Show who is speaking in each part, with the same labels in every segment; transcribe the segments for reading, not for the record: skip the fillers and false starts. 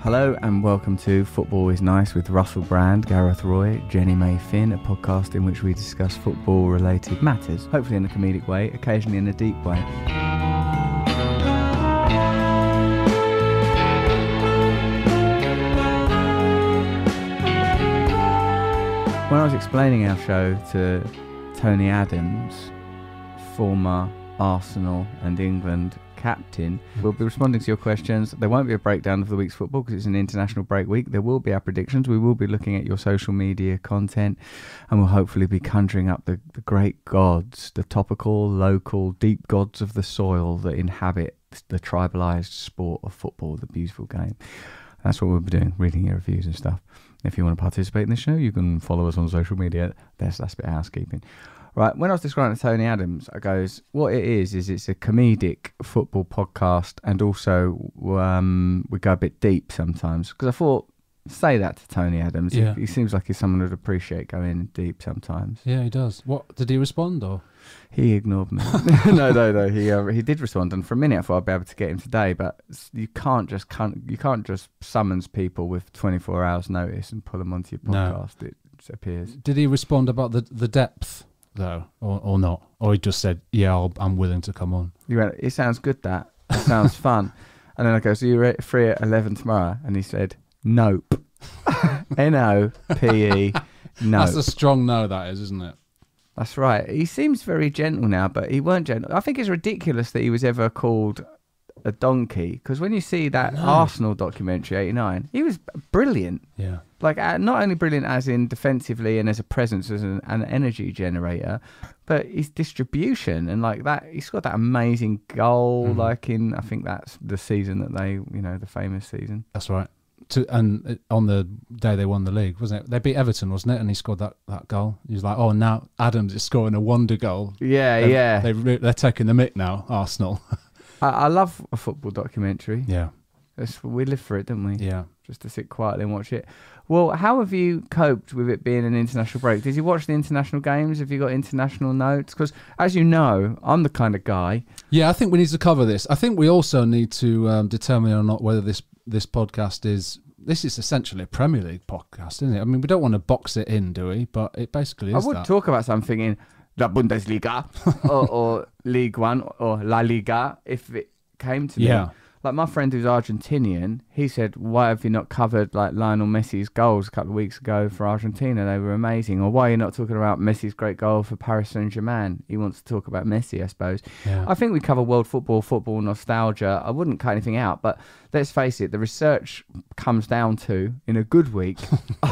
Speaker 1: Hello and welcome to Football is Nice with Russell Brand, Gareth Roy, Jenny May Finn, a podcast in which we discuss football-related matters, hopefully in a comedic way, occasionally in a deep way. When I was explaining our show to Tony Adams, former Arsenal and England captain, we'll be responding to your questions. There won't be a breakdown of the week's football because it's an international break week. There will be our predictions. We will be looking at your social media content, and we'll hopefully be conjuring up the great gods, the topical, local, deep gods of the soil that inhabit the tribalised sport of football, the beautiful game. That's what we'll be doing, reading your reviews and stuff. If you want to participate in the show, you can follow us on social media. That's a bit of housekeeping. Right, when I was describing to Tony Adams, I goes, what it is it's a comedic football podcast, and also we go a bit deep sometimes. Because I thought, say that to Tony Adams.
Speaker 2: Yeah.
Speaker 1: He seems like he's someone who'd appreciate going deep sometimes.
Speaker 2: Yeah, he does. What, did he respond or?
Speaker 1: He ignored me. No. He did respond, and for a minute I thought I'd be able to get him today, but you can't just summons people with 24 hours notice and pull them onto your podcast. No. It appears.
Speaker 2: Did he respond about the depth though, or not? Or he just said, "Yeah, I'm willing to come on."
Speaker 1: You went, "It sounds good. That sounds fun." And then I go, "So you're free at 11 tomorrow?" And he said, "Nope." N-O-P-E. No.
Speaker 2: That's a strong no, that is, isn't it?
Speaker 1: That's right. He seems very gentle now, but he weren't gentle. I think it's ridiculous that he was ever called a donkey, because when you see that Arsenal documentary, 89, he was brilliant.
Speaker 2: Yeah.
Speaker 1: Like, not only brilliant as in defensively and as a presence, as an energy generator, but his distribution and like that, he scored that amazing goal, like in, I think that's the season that they, the famous season.
Speaker 2: That's right. And on the day they won the league, wasn't it? They beat Everton, wasn't it? And he scored that goal. He was like, oh, now Adams is scoring a wonder goal.
Speaker 1: Yeah.
Speaker 2: They're taking the mick now, Arsenal.
Speaker 1: I love a football documentary.
Speaker 2: Yeah.
Speaker 1: We live for it, don't we?
Speaker 2: Yeah.
Speaker 1: Just to sit quietly and watch it. Well, how have you coped with it being an international break? Did you watch the international games? Have you got international notes? Because, as you know, I'm the kind of guy...
Speaker 2: Yeah, I think we need to cover this. I think we also need to determine or not whether this podcast is... This is essentially a Premier League podcast, isn't it? I mean, we don't want to box it in, do we? But it basically is.
Speaker 1: I would talk about something in La Bundesliga or League One or La Liga if it came to me.
Speaker 2: Yeah.
Speaker 1: Like my friend who's Argentinian, he said, why have you not covered like Lionel Messi's goals a couple of weeks ago for Argentina? They were amazing. Or why are you not talking about Messi's great goal for Paris Saint-Germain? He wants to talk about Messi, I suppose. Yeah. I think we cover world football nostalgia. I wouldn't cut anything out, but let's face it, the research comes down to, in a good week,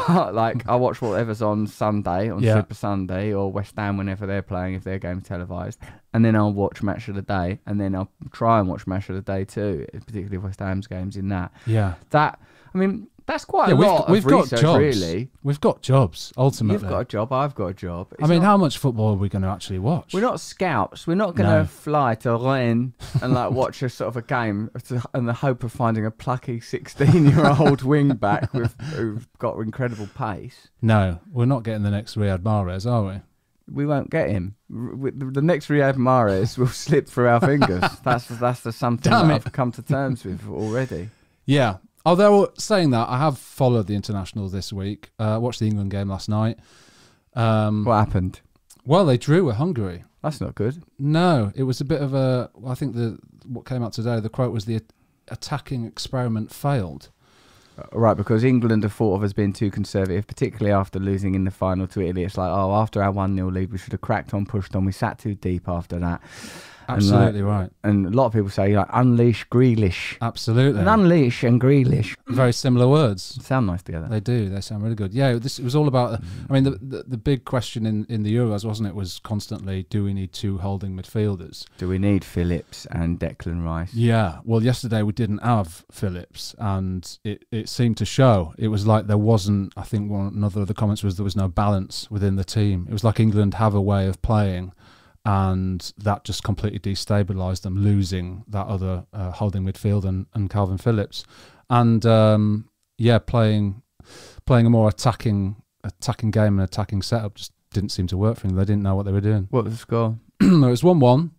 Speaker 1: like I watch whatever's on Sunday, on Super Sunday, or West Ham whenever they're playing, if their game's televised. And then I'll watch Match of the Day, and then I'll try and watch Match of the Day too, particularly West Ham's games in that.
Speaker 2: Yeah.
Speaker 1: That's quite a lot of research, really.
Speaker 2: We've got jobs, ultimately.
Speaker 1: You've got a job, I've got a job.
Speaker 2: How much football are we going to actually watch?
Speaker 1: We're not scouts. We're not going to fly to Rennes and like watch a sort of a game in the hope of finding a plucky 16-year-old wing-back who's got incredible pace.
Speaker 2: No, we're not getting the next Riyad Mahrez, are we?
Speaker 1: We won't get him. The next Riyad Mahrez will slip through our fingers. That's something that I've come to terms with already.
Speaker 2: Yeah. Although saying that, I have followed the internationals this week. Watched the England game last night.
Speaker 1: What happened?
Speaker 2: Well, they drew with Hungary.
Speaker 1: That's not good.
Speaker 2: No, it was a bit of a... I think what came out today, the quote was the attacking experiment failed.
Speaker 1: Right, because England are thought of as being too conservative, particularly after losing in the final to Italy. It's like, after our 1-0 lead, we should have cracked on, pushed on. We sat too deep after that.
Speaker 2: Absolutely right.
Speaker 1: And a lot of people say, unleash Grealish.
Speaker 2: Absolutely.
Speaker 1: And unleash and Grealish.
Speaker 2: Very similar words.
Speaker 1: Sound nice together.
Speaker 2: They do. They sound really good. Yeah, it was all about... I mean, the big question in the Euros, wasn't it, was constantly, do we need two holding midfielders?
Speaker 1: Do we need Phillips and Declan Rice?
Speaker 2: Yeah. Well, yesterday we didn't have Phillips, and it seemed to show. It was like there wasn't... I think another of the comments was there was no balance within the team. It was like England have a way of playing, and that just completely destabilised them, losing that other holding midfield and Calvin Phillips, and playing a more attacking game and attacking setup just didn't seem to work for them. They didn't know what they were doing.
Speaker 1: What was the score?
Speaker 2: It was 1-1.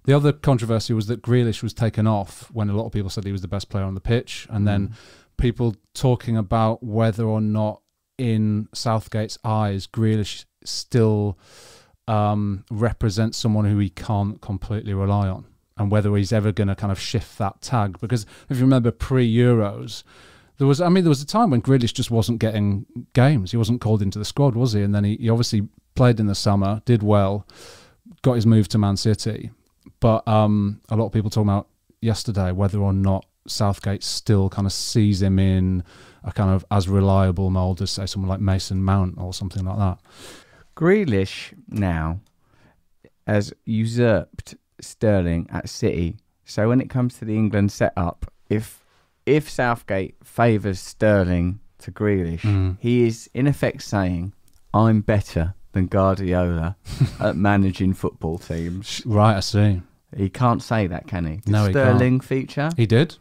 Speaker 2: The other controversy was that Grealish was taken off when a lot of people said he was the best player on the pitch, and then people talking about whether or not, in Southgate's eyes, Grealish still represents someone who he can't completely rely on, and whether he's ever going to kind of shift that tag. Because if you remember pre-Euros, there was a time when Grealish just wasn't getting games. He wasn't called into the squad, was he? And then he obviously played in the summer, did well, got his move to Man City. But a lot of people talking about yesterday whether or not Southgate still kind of sees him in a kind of as reliable mould as, say, someone like Mason Mount or something like that.
Speaker 1: Grealish now has usurped Sterling at City. So when it comes to the England setup, if Southgate favours Sterling to Grealish, he is in effect saying, I'm better than Guardiola at managing football teams.
Speaker 2: Right, I see.
Speaker 1: He can't say that, can he? Did
Speaker 2: No,
Speaker 1: Sterling
Speaker 2: he can't.
Speaker 1: feature?
Speaker 2: He did.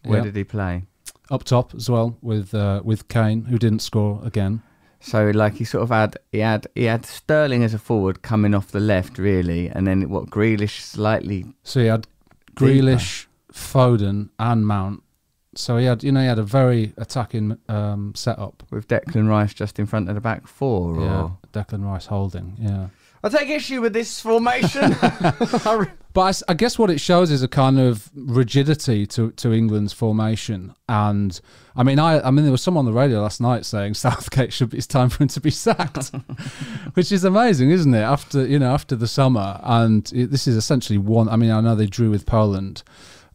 Speaker 1: Where did he play?
Speaker 2: Up top as well with Kane, who didn't score again.
Speaker 1: So like he sort of had Sterling as a forward coming off the left really, and then Grealish slightly.
Speaker 2: So he had Grealish, Foden, and Mount. So he had a very attacking setup
Speaker 1: With Declan Rice just in front of the back four, or
Speaker 2: Declan Rice holding. Yeah.
Speaker 1: I take issue with this formation.
Speaker 2: But I guess what it shows is a kind of rigidity to England's formation. And I mean, there was someone on the radio last night saying Southgate it's time for him to be sacked, which is amazing, isn't it? After the summer, and this is essentially one. I mean, I know they drew with Poland,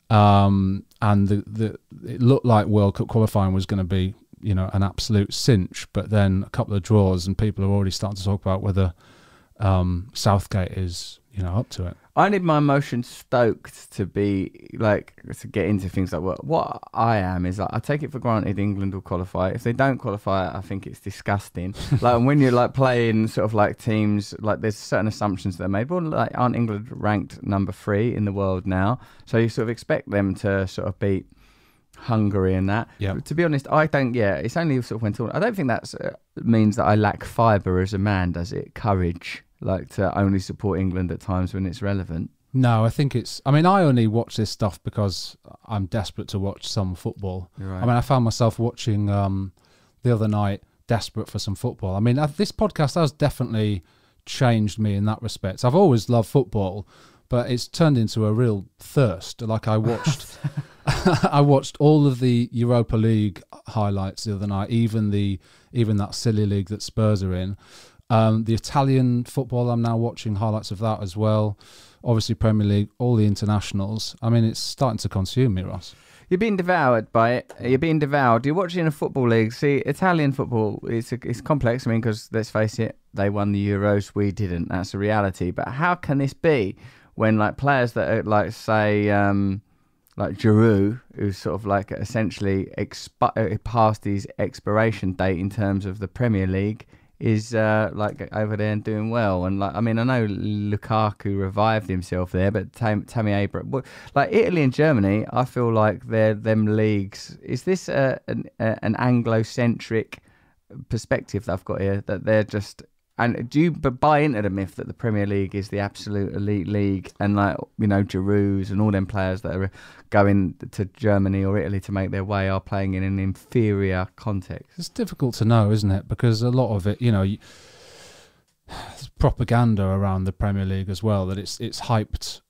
Speaker 2: and it looked like World Cup qualifying was going to be an absolute cinch, but then a couple of draws, and people are already starting to talk about whether Southgate is up to it.
Speaker 1: I need my emotions stoked to be to get into things like what I am is I take it for granted England will qualify. If they don't qualify, I think it's disgusting. When you're playing sort of teams, there's certain assumptions that are made. Well, aren't England ranked number 3 in the world now? So you sort of expect them to sort of beat Hungary and that.
Speaker 2: Yeah.
Speaker 1: To be honest, I don't. Yeah, it's only sort of when talking. I don't think that means that I lack fibre as a man, does it? Courage. To only support England at times when it's relevant.
Speaker 2: No, I think it's... I mean, I only watch this stuff because I'm desperate to watch some football.
Speaker 1: Right.
Speaker 2: I mean, I found myself watching the other night, desperate for some football. I mean, this podcast has definitely changed me in that respect. I've always loved football, but it's turned into a real thirst. I watched... I watched all of the Europa League highlights the other night, even that silly league that Spurs are in. The Italian football, I'm now watching highlights of that as well. Obviously, Premier League, all the internationals. I mean, it's starting to consume me, Ross.
Speaker 1: You're being devoured by it. You're being devoured. You're watching a football league. See, Italian football, it's complex. I mean, because let's face it, they won the Euros, we didn't. That's a reality. But how can this be when players that are say Giroud, who's sort of essentially past his expiration date in terms of the Premier League, is over there and doing well, and I know Lukaku revived himself there, but Tammy Abraham, Italy and Germany, I feel like they're them leagues. Is this an Anglo-centric perspective that I've got here, that they're just? And do you buy into the myth that the Premier League is the absolute elite league, and Giroud's and all them players that are going to Germany or Italy to make their way are playing in an inferior context?
Speaker 2: It's difficult to know, isn't it? Because a lot of it, there's propaganda around the Premier League as well, that it's hyped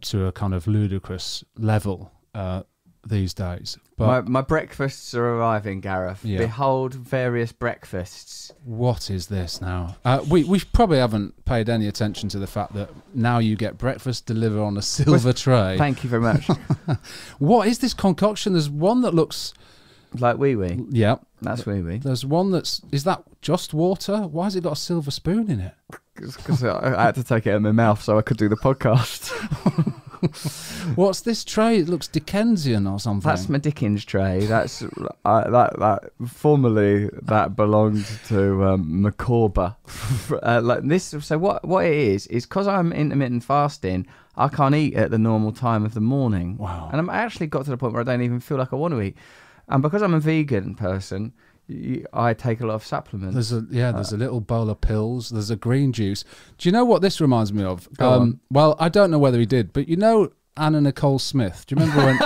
Speaker 2: to a kind of ludicrous level these days. But
Speaker 1: my breakfasts are arriving, Gareth.
Speaker 2: Yeah.
Speaker 1: Behold various breakfasts.
Speaker 2: What is this now? We probably haven't paid any attention to the fact that now you get breakfast delivered on a silver tray.
Speaker 1: Thank you very much.
Speaker 2: What is this concoction? There's one that looks
Speaker 1: like wee-wee.
Speaker 2: Yeah.
Speaker 1: That's wee-wee.
Speaker 2: There's one is that just water? Why has it got a silver spoon in it?
Speaker 1: Because I had to take it in my mouth so I could do the podcast.
Speaker 2: What's this tray? It looks Dickensian or something.
Speaker 1: That's my Dickens tray. That's that formerly that belonged to Macabre. This. So what it is because I'm intermittent fasting, I can't eat at the normal time of the morning.
Speaker 2: Wow.
Speaker 1: And I'm actually got to the point where I don't even feel like I want to eat. And because I'm a vegan person, I take a lot of supplements.
Speaker 2: There's a little bowl of pills. There's a green juice. Do you know what this reminds me of?
Speaker 1: Go on.
Speaker 2: Well, I don't know whether he did, but Anna Nicole Smith. Do you remember when?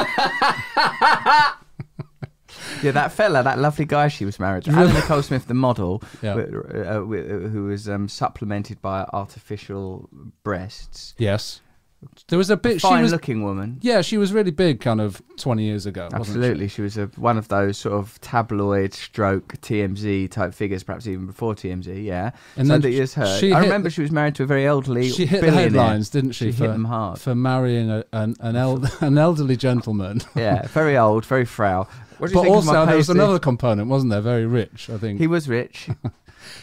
Speaker 1: Yeah, that fella, that lovely guy she was married to, Alan Nicole Smith, the model,
Speaker 2: Yeah.
Speaker 1: who was supplemented by artificial breasts.
Speaker 2: Yes. There was a bit.
Speaker 1: Fine-looking woman.
Speaker 2: Yeah, she was really big, kind of 20 years ago.
Speaker 1: Absolutely, she was one of those sort of tabloid stroke TMZ type figures, perhaps even before TMZ. Yeah,
Speaker 2: And
Speaker 1: so
Speaker 2: then
Speaker 1: that you just heard.
Speaker 2: she
Speaker 1: I
Speaker 2: hit-
Speaker 1: remember she was married to a very elderly.
Speaker 2: She hit the
Speaker 1: billionaire.
Speaker 2: headlines, didn't she?
Speaker 1: She hit them hard
Speaker 2: for marrying an elderly gentleman.
Speaker 1: Yeah, very old, very frail. What do you
Speaker 2: But
Speaker 1: think of my
Speaker 2: also, there was
Speaker 1: paisley?
Speaker 2: another component, wasn't there? Very rich, I think.
Speaker 1: He was rich.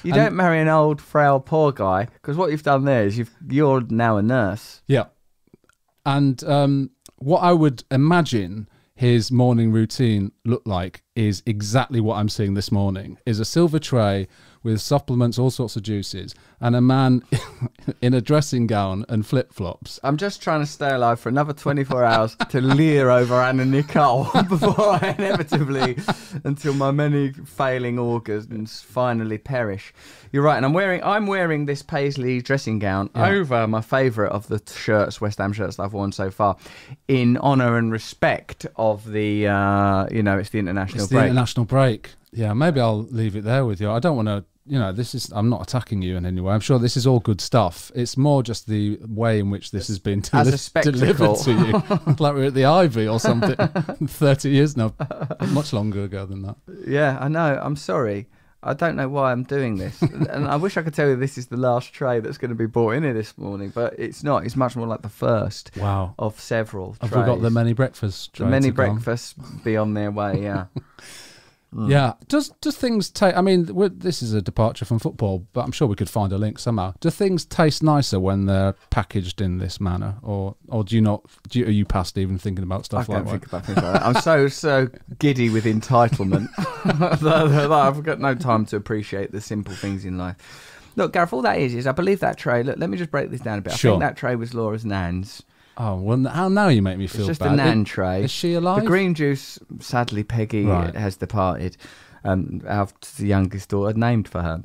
Speaker 1: You don't marry an old, frail, poor guy, because what you've done there is you're now a nurse.
Speaker 2: Yeah. And what I would imagine his morning routine looked like is exactly what I'm seeing this morning, is a silver tray with supplements, all sorts of juices, and a man in a dressing gown and flip-flops.
Speaker 1: I'm just trying to stay alive for another 24 hours to leer over Anna Nicole before I inevitably, until my many failing organs finally perish. You're right, and I'm wearing this paisley dressing gown over my favourite of the shirts, West Ham shirts that I've worn so far, in honour and respect of the, it's the international break.
Speaker 2: International break. Yeah, maybe I'll leave it there with you. I don't want to, I'm not attacking you in any way. I'm sure this is all good stuff. It's more just the way in which this has been
Speaker 1: As a spectacle.
Speaker 2: delivered to you. Like we're at the Ivy or something. 30 years now. Much longer ago than that.
Speaker 1: Yeah, I know. I'm sorry. I don't know why I'm doing this. And I wish I could tell you this is the last tray that's going to be brought in here this morning, but it's not. It's much more like the first of several trays.
Speaker 2: Have we got the many breakfasts?
Speaker 1: The many breakfasts be on their way, yeah.
Speaker 2: Yeah. Does things taste... I mean, this is a departure from football, but I'm sure we could find a link somehow. Do things taste nicer when they're packaged in this manner? Or do you not... are you past even thinking about stuff like that?
Speaker 1: I don't think about things like that. I'm so giddy with entitlement that I've got no time to appreciate the simple things in life. Look, Gareth, all that is I believe that tray... Look, let me just break this down a bit.
Speaker 2: Sure.
Speaker 1: I think that tray was Laura's nan's.
Speaker 2: Oh, well, how now you make me feel bad.
Speaker 1: It's just a nan tray.
Speaker 2: Is she alive?
Speaker 1: The green juice, sadly, Peggy has departed. Our youngest daughter, named for her.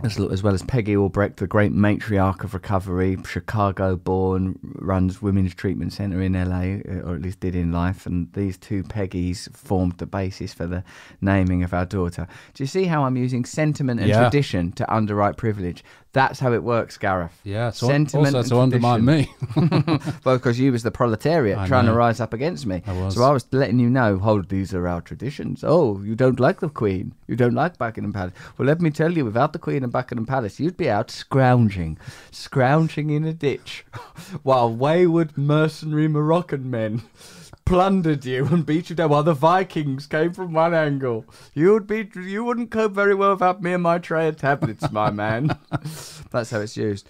Speaker 1: As well as Peggy Albrecht, the great matriarch of recovery, Chicago-born, runs Women's Treatment Centre in LA, or at least did in life. And these two Peggys formed the basis for the naming of our daughter. Do you see how I'm using sentiment and tradition to underwrite privilege? That's how it works, Gareth.
Speaker 2: Yeah,
Speaker 1: sentiment
Speaker 2: also to undermine me.
Speaker 1: Well, because you was the proletariat trying to rise up against me. So I was letting you know, these are our traditions. Oh, you don't like the Queen. You don't like Buckingham Palace. Well, let me tell you, without the Queen and Buckingham Palace, you'd be out scrounging in a ditch, while wayward mercenary Moroccan men plundered you and beat you down while the Vikings came from one angle. You wouldn't cope very well without me and my tray of tablets, my man. That's how it's used.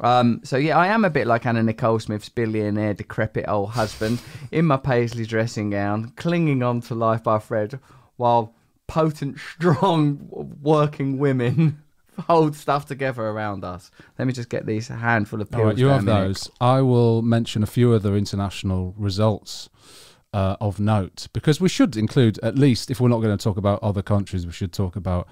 Speaker 1: So yeah, I am a bit like Anna Nicole Smith's billionaire, decrepit old husband in my paisley dressing gown, clinging on to life by a thread, while potent, strong, working women hold stuff together around us. Let me just get these handful of pills.
Speaker 2: All right, you have those. I will mention a few other international results of note, because we should include, at least, if we're not going to talk about other countries, we should talk about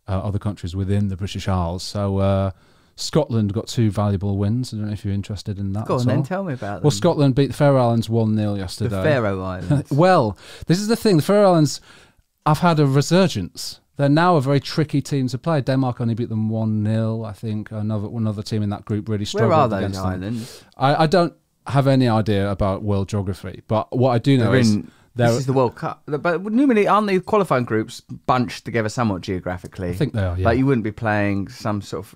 Speaker 2: other countries within the British Isles. So Scotland got 2 valuable wins. I don't know if you're interested in that.
Speaker 1: Go on then, tell me about them.
Speaker 2: Well, Scotland beat the Faroe Islands 1-0 yesterday.
Speaker 1: The Faroe Islands.
Speaker 2: Well, this is the thing. The Faroe Islands have had a resurgence. They're now a very tricky team to play. Denmark only beat them 1-0. I think another team in that group really struggled.
Speaker 1: Where are those
Speaker 2: against
Speaker 1: islands?
Speaker 2: Them. I don't have any idea about world geography, but what I do know is
Speaker 1: this is the World Cup. But normally, aren't the qualifying groups bunched together somewhat geographically?
Speaker 2: I think they are. Yeah.
Speaker 1: Like you wouldn't be playing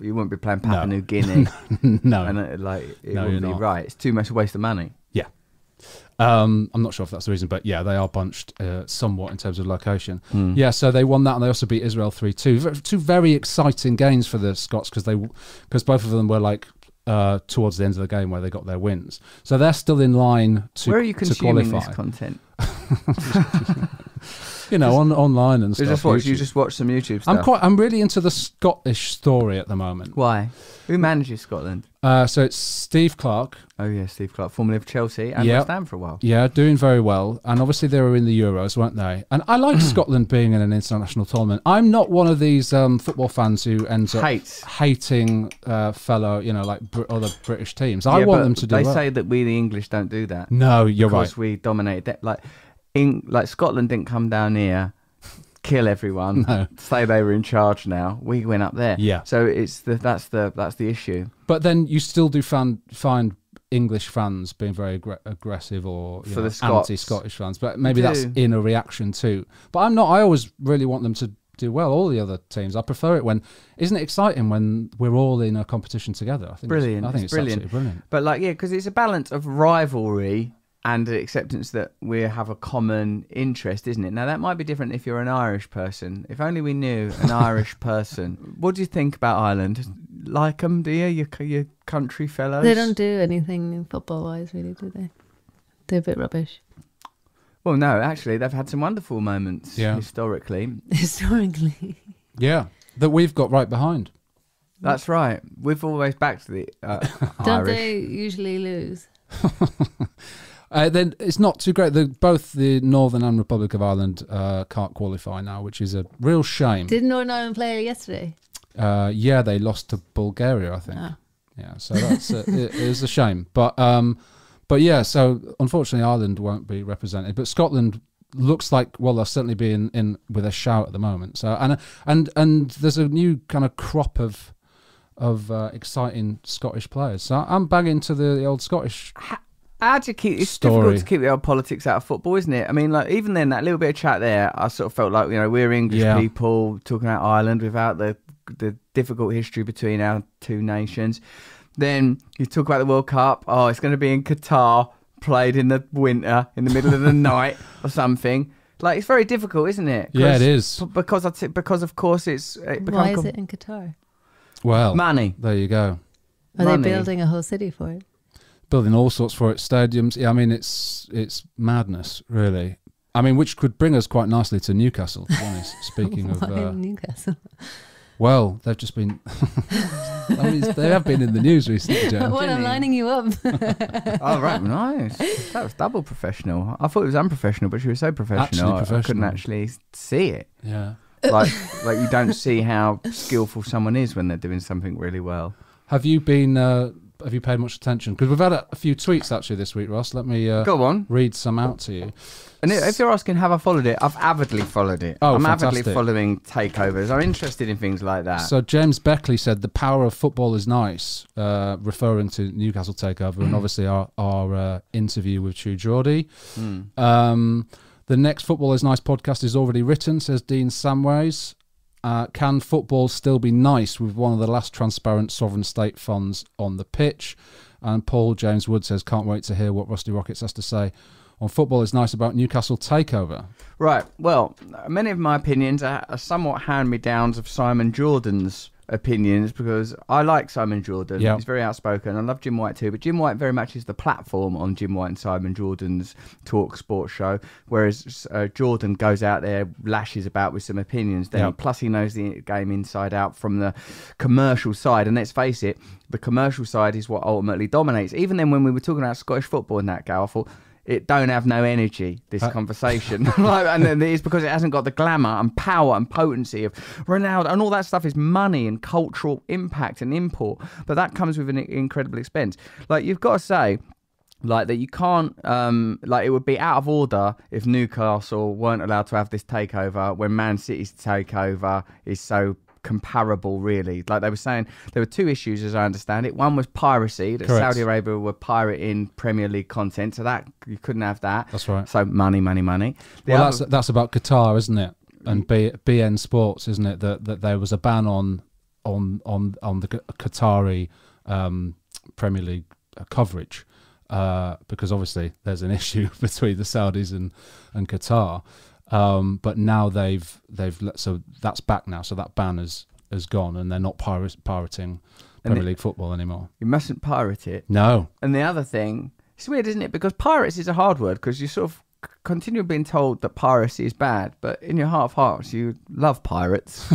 Speaker 1: you wouldn't be playing Papua New Guinea.
Speaker 2: No,
Speaker 1: and it wouldn't be right. It's too much a waste of money.
Speaker 2: Yeah. I'm not sure if that's the reason, but yeah, they are bunched somewhat in terms of location. Yeah, so they won that, and they also beat Israel 3-2. 2 very exciting games for the Scots, because both of them were like towards the end of the game where they got their wins. So they're still in line to qualify.
Speaker 1: Where are you consuming this content?
Speaker 2: Online and stuff.
Speaker 1: You just watch some YouTube stuff.
Speaker 2: I'm really into the Scottish story at the moment.
Speaker 1: Why? Who manages Scotland?
Speaker 2: So it's Steve Clarke.
Speaker 1: Oh yeah, Steve Clarke, formerly of Chelsea and West Ham for a while.
Speaker 2: Yeah, doing very well. And obviously they were in the Euros, weren't they? And I like Scotland being in an international tournament. I'm not one of these football fans who ends up hating fellow, other British teams. I want them to do
Speaker 1: They
Speaker 2: well.
Speaker 1: say that we the English don't do that.
Speaker 2: No, you're right.
Speaker 1: Because we dominate that. Like Scotland didn't come down here kill everyone.
Speaker 2: No.
Speaker 1: Say they were in charge now. We went up there.
Speaker 2: Yeah.
Speaker 1: So that's the issue.
Speaker 2: But then you still do find English fans being very aggressive or
Speaker 1: For the Scots.
Speaker 2: anti-Scottish fans. But maybe that's in a reaction too. But I'm not. I always really want them to do well. All the other teams. I prefer it when. Isn't it exciting when we're all in a competition together? I think
Speaker 1: brilliant.
Speaker 2: I think it's
Speaker 1: brilliant.
Speaker 2: absolutely brilliant.
Speaker 1: But like, yeah, because it's a balance of rivalry and the acceptance that we have a common interest, isn't it? Now, that might be different if you're an Irish person. If only we knew an Irish person. What do you think about Ireland? Like them, do you? Your country fellows?
Speaker 3: They don't do anything football-wise, really, do they? They're a bit rubbish.
Speaker 1: Well, no, actually, they've had some wonderful moments historically.
Speaker 3: Historically.
Speaker 2: Yeah, that we've got right behind.
Speaker 1: That's right. We've always backed the
Speaker 3: Don't
Speaker 1: Irish.
Speaker 3: they usually lose?
Speaker 2: Then it's not too great. Both the Northern and Republic of Ireland can't qualify now, which is a real shame.
Speaker 3: Did Northern Ireland play yesterday?
Speaker 2: Yeah, they lost to Bulgaria, I think.
Speaker 3: Oh.
Speaker 2: Yeah, so that's it is a shame. But yeah, so unfortunately Ireland won't be represented. But Scotland looks like, well, they'll certainly be in with a shout at the moment. So and there's a new kind of crop of exciting Scottish players. So I'm banging to the old Scottish.
Speaker 1: How do you keep? It's
Speaker 2: story.
Speaker 1: Difficult to keep the old politics out of football, isn't it? I mean, like even then, that little bit of chat there, I sort of felt like we're English people talking about Ireland without the difficult history between our two nations. Then you talk about the World Cup. Oh, it's going to be in Qatar, played in the winter, in the middle of the night or something. Like it's very difficult, isn't it?
Speaker 2: Yeah, it is.
Speaker 1: Because of course
Speaker 3: Why is it in Qatar?
Speaker 2: Well,
Speaker 1: money.
Speaker 2: There you go.
Speaker 3: Are they building a whole city for it?
Speaker 2: Building all sorts for it, stadiums. Yeah, I mean it's madness, really. I mean, which could bring us quite nicely to Newcastle, to be honest. Speaking of
Speaker 3: Newcastle.
Speaker 2: Well, they've just been. I mean, they have been in the news recently, Joe.
Speaker 3: Well, I'm lining you up.
Speaker 1: Oh, right, nice. That was double professional. I thought it was unprofessional, but she was so professional, I couldn't actually see it.
Speaker 2: Yeah.
Speaker 1: Like you don't see how skillful someone is when they're doing something really well.
Speaker 2: Have you been? Have you paid much attention? Because we've had a few tweets actually this week, Ross. Let me
Speaker 1: go on.
Speaker 2: Read some out to you.
Speaker 1: And if you're asking, have I followed it? I've avidly followed it.
Speaker 2: Oh,
Speaker 1: I'm
Speaker 2: fantastic.
Speaker 1: avidly following takeovers. I'm interested in things like that.
Speaker 2: So James Beckley said, "The power of football is nice," referring to Newcastle Takeover and obviously our interview with Chu Geordie. The next Football is Nice podcast is already written, says Dean Samways. Can football still be nice with one of the last transparent sovereign state funds on the pitch? And Paul James Wood says, can't wait to hear what Rusty Rockets has to say on Football is Nice about Newcastle Takeover. Right.
Speaker 1: Well, many of my opinions are somewhat hand-me-downs of Simon Jordan's opinions, because I like Simon Jordan. He's very outspoken. I love Jim White too, but Jim White very much is the platform on Jim White and Simon Jordan's Talk Sports show, whereas Jordan goes out there, lashes about with some opinions there. Plus he knows the game inside out from the commercial side, and let's face it, the commercial side is what ultimately dominates. Even then, when we were talking about Scottish football in that, Gal, I thought it don't have no energy, this conversation. And then it's because it hasn't got the glamour and power and potency of Ronaldo, and all that stuff is money and cultural impact and import, but that comes with an incredible expense. Like, you've got to say, like, that you can't, like, it would be out of order if Newcastle weren't allowed to have this takeover when Man City's takeover is so comparable, really. Like they were saying, there were two issues as I understand it. One was piracy, that
Speaker 2: Correct.
Speaker 1: Saudi Arabia were pirating Premier League content, so that you couldn't have that.
Speaker 2: That's right.
Speaker 1: So money.
Speaker 2: Well, that's about Qatar, isn't it? And BN Sports, isn't it? That there was a ban on the Qatari Premier League coverage because obviously there's an issue between the Saudis and Qatar. But now they've so that's back now. So that ban has gone, and they're not pirating Premier League football anymore.
Speaker 1: You mustn't pirate it.
Speaker 2: No.
Speaker 1: And the other thing, it's weird, isn't it? Because pirates is a hard word, because you sort of continue being told that piracy is bad, but in your heart of hearts, you love pirates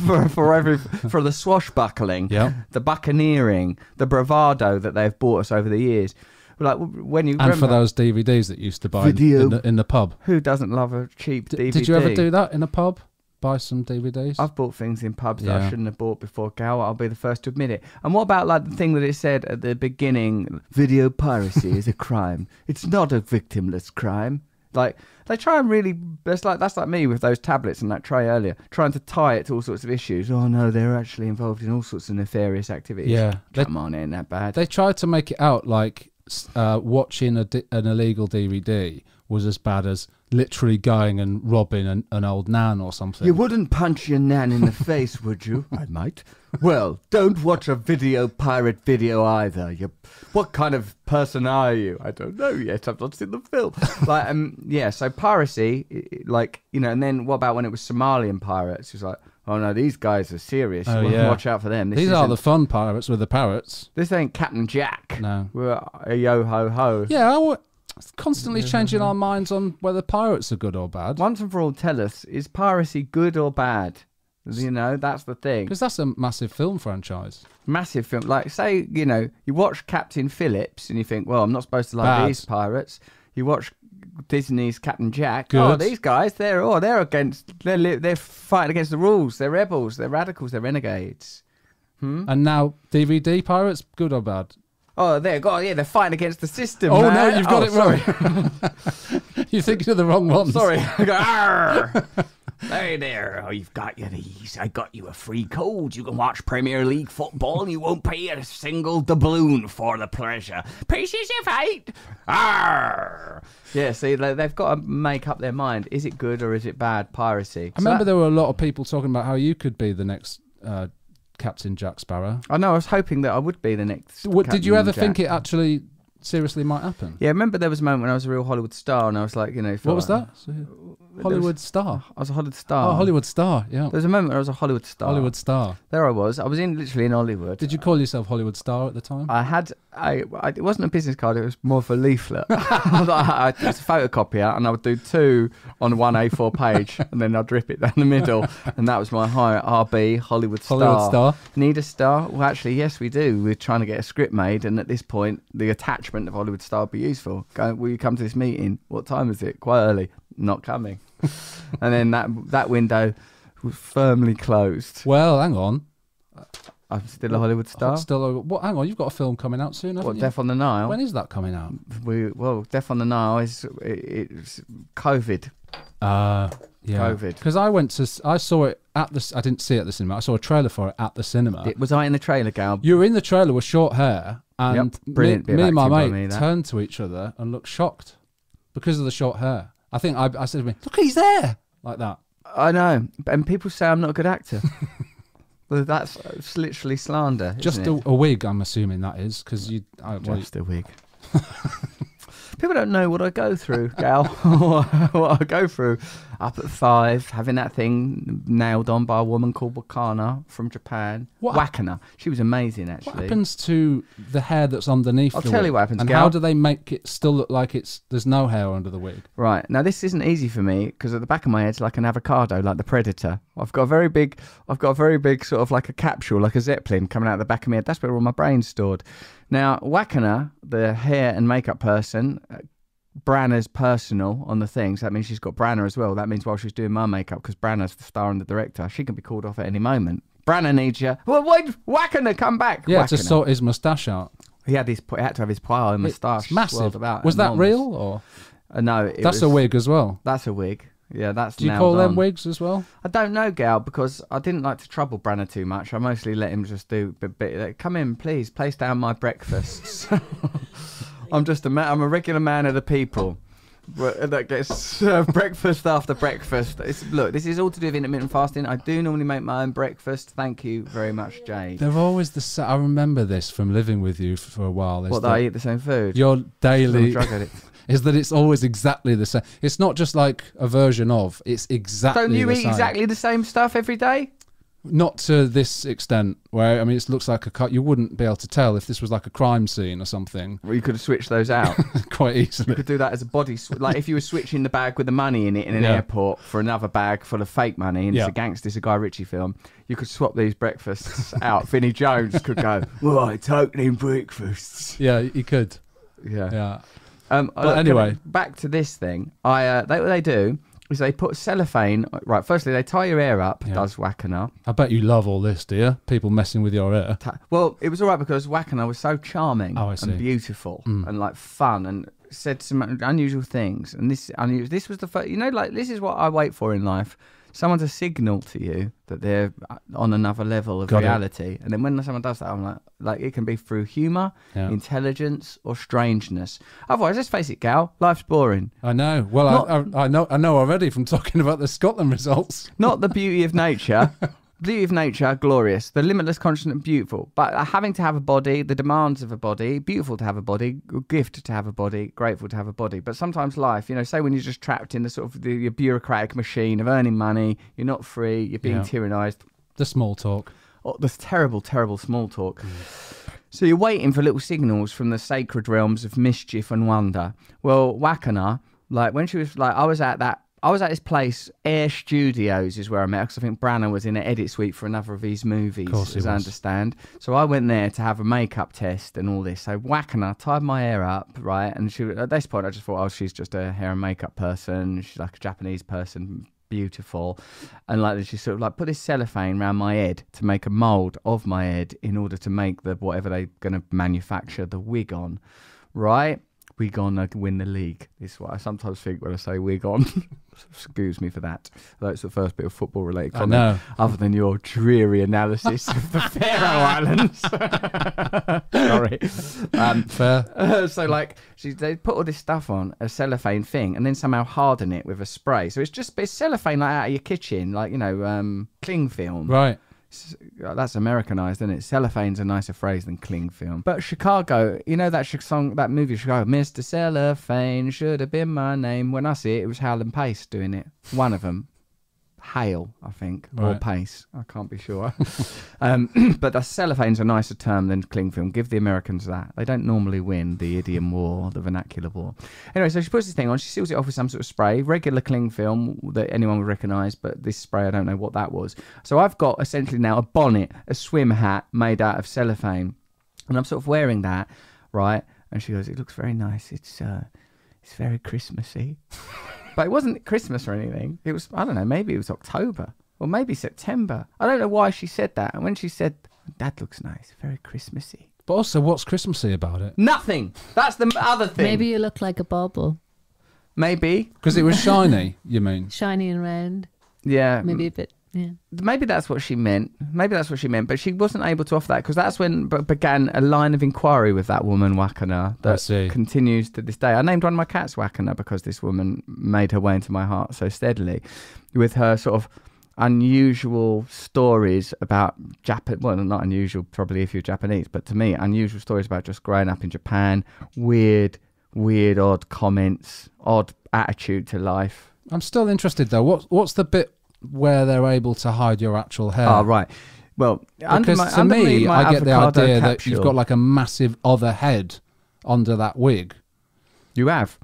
Speaker 1: for the swashbuckling, the buccaneering, the bravado that they've brought us over the years. Like when you
Speaker 2: and for those DVDs that you used to buy in the pub.
Speaker 1: Who doesn't love a cheap DVD?
Speaker 2: Did you ever do that in a pub? Buy some DVDs?
Speaker 1: I've bought things in pubs that I shouldn't have bought before, Gal. I'll be the first to admit it. And what about like the thing that it said at the beginning? Video piracy is a crime. It's not a victimless crime. Like they try and really. That's like me with those tablets and that tray earlier, trying to tie it to all sorts of issues. Oh no, they're actually involved in all sorts of nefarious activities.
Speaker 2: Yeah,
Speaker 1: come on, it ain't that bad.
Speaker 2: They tried to make it out like watching an illegal DVD was as bad as literally going and robbing an old nan or something.
Speaker 1: You wouldn't punch your nan in the face, would you? I might. Well, don't watch a pirate video either. What kind of person are you? I don't know yet. I've not seen the film. So piracy, and then what about when it was Somalian pirates? It's like, oh no, these guys are serious. Watch out for them.
Speaker 2: These are the fun pirates with the parrots.
Speaker 1: This ain't Captain Jack.
Speaker 2: No.
Speaker 1: We're a yo-ho-ho.
Speaker 2: Yeah, constantly changing our minds on whether pirates are good or bad.
Speaker 1: Once and for all, tell us, is piracy good or bad? That's the thing.
Speaker 2: Because that's a massive film franchise.
Speaker 1: Massive film. Like, say, you watch Captain Phillips and you think, well, I'm not supposed to like these pirates. You watch Disney's Captain Jack.
Speaker 2: Good.
Speaker 1: Oh, these guys, they're fighting against the rules. They're rebels. They're radicals. They're renegades.
Speaker 2: And now DVD pirates, good or bad?
Speaker 1: Oh, they're fighting against the system.
Speaker 2: Oh,
Speaker 1: man.
Speaker 2: no, you've got it wrong. You're thinking of the wrong one.
Speaker 1: Sorry. I go, arr! Hey there. Oh, you've got you these. I got you a free code. You can watch Premier League football and you won't pay a single doubloon for the pleasure. Pieces of hate. Arr! Yeah, see, they've got to make up their mind. Is it good or is it bad, piracy?
Speaker 2: I remember there were a lot of people talking about how you could be the next Captain Jack Sparrow.
Speaker 1: I know, I was hoping that I would be the next
Speaker 2: Did you ever think it actually seriously might happen?
Speaker 1: Yeah, I remember there was a moment when I was a real Hollywood star and I was like,
Speaker 2: What was that? Hollywood star.
Speaker 1: I was a Hollywood star.
Speaker 2: Oh, Hollywood star, yeah.
Speaker 1: There was a moment when I was a Hollywood star.
Speaker 2: Hollywood star.
Speaker 1: There I was. I was literally in Hollywood.
Speaker 2: Did you call yourself Hollywood star at the time?
Speaker 1: It wasn't a business card, it was more of a leaflet. It was a photocopier and I would do 2 on one A4 page and then I'd rip it down the middle and that was my RB, Hollywood star.
Speaker 2: Hollywood star.
Speaker 1: Need a star? Well, actually, yes, we do. We're trying to get a script made and at this point, the attachment of Hollywood star would be useful. Will you come to this meeting? What time is it? Quite early. Not coming. And then that window was firmly closed.
Speaker 2: Well, hang on.
Speaker 1: I'm still a Hollywood star.
Speaker 2: Hang on, you've got a film coming out soon, haven't you?
Speaker 1: Death on the Nile?
Speaker 2: When is that coming out?
Speaker 1: Death on the Nile it's COVID.
Speaker 2: Yeah.
Speaker 1: COVID.
Speaker 2: Because I saw it at the. I didn't see it at the cinema. I saw a trailer for it at the cinema.
Speaker 1: Was I in the trailer, Gal?
Speaker 2: You were in the trailer with short hair, and
Speaker 1: brilliant
Speaker 2: me and my mate turned to each other and looked shocked because of the short hair. I think I said to me, "Look, he's there," like that.
Speaker 1: I know, and people say I'm not a good actor. Well, that's literally slander.
Speaker 2: Just a wig, I'm assuming that is, because you.
Speaker 1: Just a wig. People don't know what I go through, Gal. What I go through. Up at 5, having that thing nailed on by a woman called Wakana from Japan. Wakana. She was amazing, actually.
Speaker 2: What happens to the hair that's underneath
Speaker 1: I'll
Speaker 2: the
Speaker 1: tell
Speaker 2: wig?
Speaker 1: you what happens,
Speaker 2: and
Speaker 1: Gal.
Speaker 2: how do they make it still look like there's no hair under the wig?
Speaker 1: Right. Now, this isn't easy for me, because at the back of my head's like an avocado, like the Predator. I've got a very big sort of like a capsule, like a Zeppelin coming out of the back of my head. That's where all my brain's stored. Now, Wakana, the hair and makeup person, Branner's personal on the thing, so that means she's got Branner as well. That means while she's doing my makeup, because Branner's the star and the director, she can be called off at any moment. Branner needs you. Well, wait, Wakana, come back.
Speaker 2: Yeah,
Speaker 1: Wakana.
Speaker 2: to sort his moustache out.
Speaker 1: He had to have his poil and moustache.
Speaker 2: It's massive.
Speaker 1: About.
Speaker 2: Was
Speaker 1: enormous.
Speaker 2: that real or?
Speaker 1: No,
Speaker 2: that's a wig as well.
Speaker 1: That's a wig. Yeah, that's.
Speaker 2: Do you call them wigs as well?
Speaker 1: I don't know, Gal, because I didn't like to trouble Branner too much. I mostly let him just do a bit. Come in, please. Place down my breakfasts. I'm a regular man of the people that gets served breakfast after breakfast. Look, this is all to do with intermittent fasting. I do normally make my own breakfast. Thank you very much, Jade.
Speaker 2: They're always I remember this from living with you for a while.
Speaker 1: That I eat the same food?
Speaker 2: Your daily
Speaker 1: drug addict.
Speaker 2: Is that it's always exactly the same. It's not just like a version of. It's exactly the same.
Speaker 1: Don't you eat exactly the same stuff every day?
Speaker 2: Not to this extent, where, I mean, it looks like you wouldn't be able to tell if this was like a crime scene or something.
Speaker 1: Well, you could have switched those out.
Speaker 2: Quite easily.
Speaker 1: You could do that as a body like if you were switching the bag with the money in it in an airport for another bag full of fake money, and it's a Guy Ritchie film, you could swap these breakfasts out. Vinnie Jones could go, right, opening breakfasts.
Speaker 2: Yeah, he could.
Speaker 1: Yeah.
Speaker 2: But anyway,
Speaker 1: back to this thing. What they do is they put cellophane. Right, firstly they tie your hair up. Does Wakana?
Speaker 2: I bet you love all this, do you? People messing with your hair.
Speaker 1: Well, it was all right because Wakana was so charming and beautiful and like fun, and said some unusual things, and this was the first. You know, like this is what I wait for in life. Someone to signal to you that they're on another level of reality. And then when someone does that, I'm like it can be through humour, intelligence, or strangeness. Otherwise, let's face it, Gal, life's boring.
Speaker 2: I know. Well, I know already from talking about the Scotland results.
Speaker 1: Not the beauty of nature. Beauty of nature, glorious. The limitless, constant, beautiful. But having to have a body, the demands of a body, beautiful to have a body, gift to have a body, grateful to have a body. But sometimes life, you know, say when you're just trapped in the sort of your bureaucratic machine of earning money, you're not free, you're being tyrannised.
Speaker 2: The small talk.
Speaker 1: Oh, the terrible, terrible small talk. So you're waiting for little signals from the sacred realms of mischief and wonder. Well, Wakana, like when she was like, I was at this place, Air Studios is where I met her, because I think Branagh was in an edit suite for another of his movies, as I understand. So I went there to have a makeup test and all this. So Wakana tied my hair up, right? And at this point, I just thought, oh, she's just a hair and makeup person. She's like a Japanese person, beautiful. And like she sort of like put this cellophane around my head to make a mould of my head in order to make the whatever they're going to manufacture the wig on, right? Wig on, I can win the league. This is what I sometimes think when I say wig on. Excuse me for that. That's the first bit of football related comment. Other than your dreary analysis of the Faroe Islands. Sorry.
Speaker 2: Fair.
Speaker 1: So like they put all this stuff on a cellophane thing and then somehow harden it with a spray. So it's cellophane like out of your kitchen, like, you know, cling film.
Speaker 2: Right.
Speaker 1: That's Americanized, isn't it? Cellophane's a nicer phrase than cling film. But Chicago, you know that song, that movie Chicago, Mr. Cellophane should have been my name. When I see it, it was Hal and Pace doing it. One of them. Hale, I think, or Pace. I can't be sure. But the cellophane's a nicer term than cling film. Give the Americans that. They don't normally win the idiom war, the vernacular war. Anyway, so she puts this thing on. She seals it off with some sort of spray, regular cling film that anyone would recognise, but this spray, I don't know what that was. So I've got essentially now a bonnet, a swim hat made out of cellophane, and I'm sort of wearing that, right? And she goes, "It looks very nice. It's very Christmassy." But it wasn't Christmas or anything. It was, I don't know, maybe it was October or maybe September. I don't know why she said that. And when she said, "That looks nice, very Christmassy."
Speaker 2: But also, what's Christmassy about it?
Speaker 1: Nothing. That's the other thing.
Speaker 3: Maybe you look like a bauble.
Speaker 1: Maybe.
Speaker 2: Because it was shiny, you mean?
Speaker 3: Shiny and round.
Speaker 1: Yeah.
Speaker 3: Maybe a bit, yeah.
Speaker 1: Maybe that's what she meant. But she wasn't able to offer that because that's when began a line of inquiry with that woman, Wakana, that continues to this day. I named one of my cats Wakana because this woman made her way into my heart so steadily with her sort of unusual stories about Japan. Well, not unusual probably if you're Japanese, but to me, unusual stories about just growing up in Japan, weird, odd comments, odd attitude to life.
Speaker 2: I'm still interested though. What's the bit where they're able to hide your actual hair?
Speaker 1: Oh, right. Well,
Speaker 2: because to me, I get the idea that you've got like a massive other head under that wig.
Speaker 1: You have.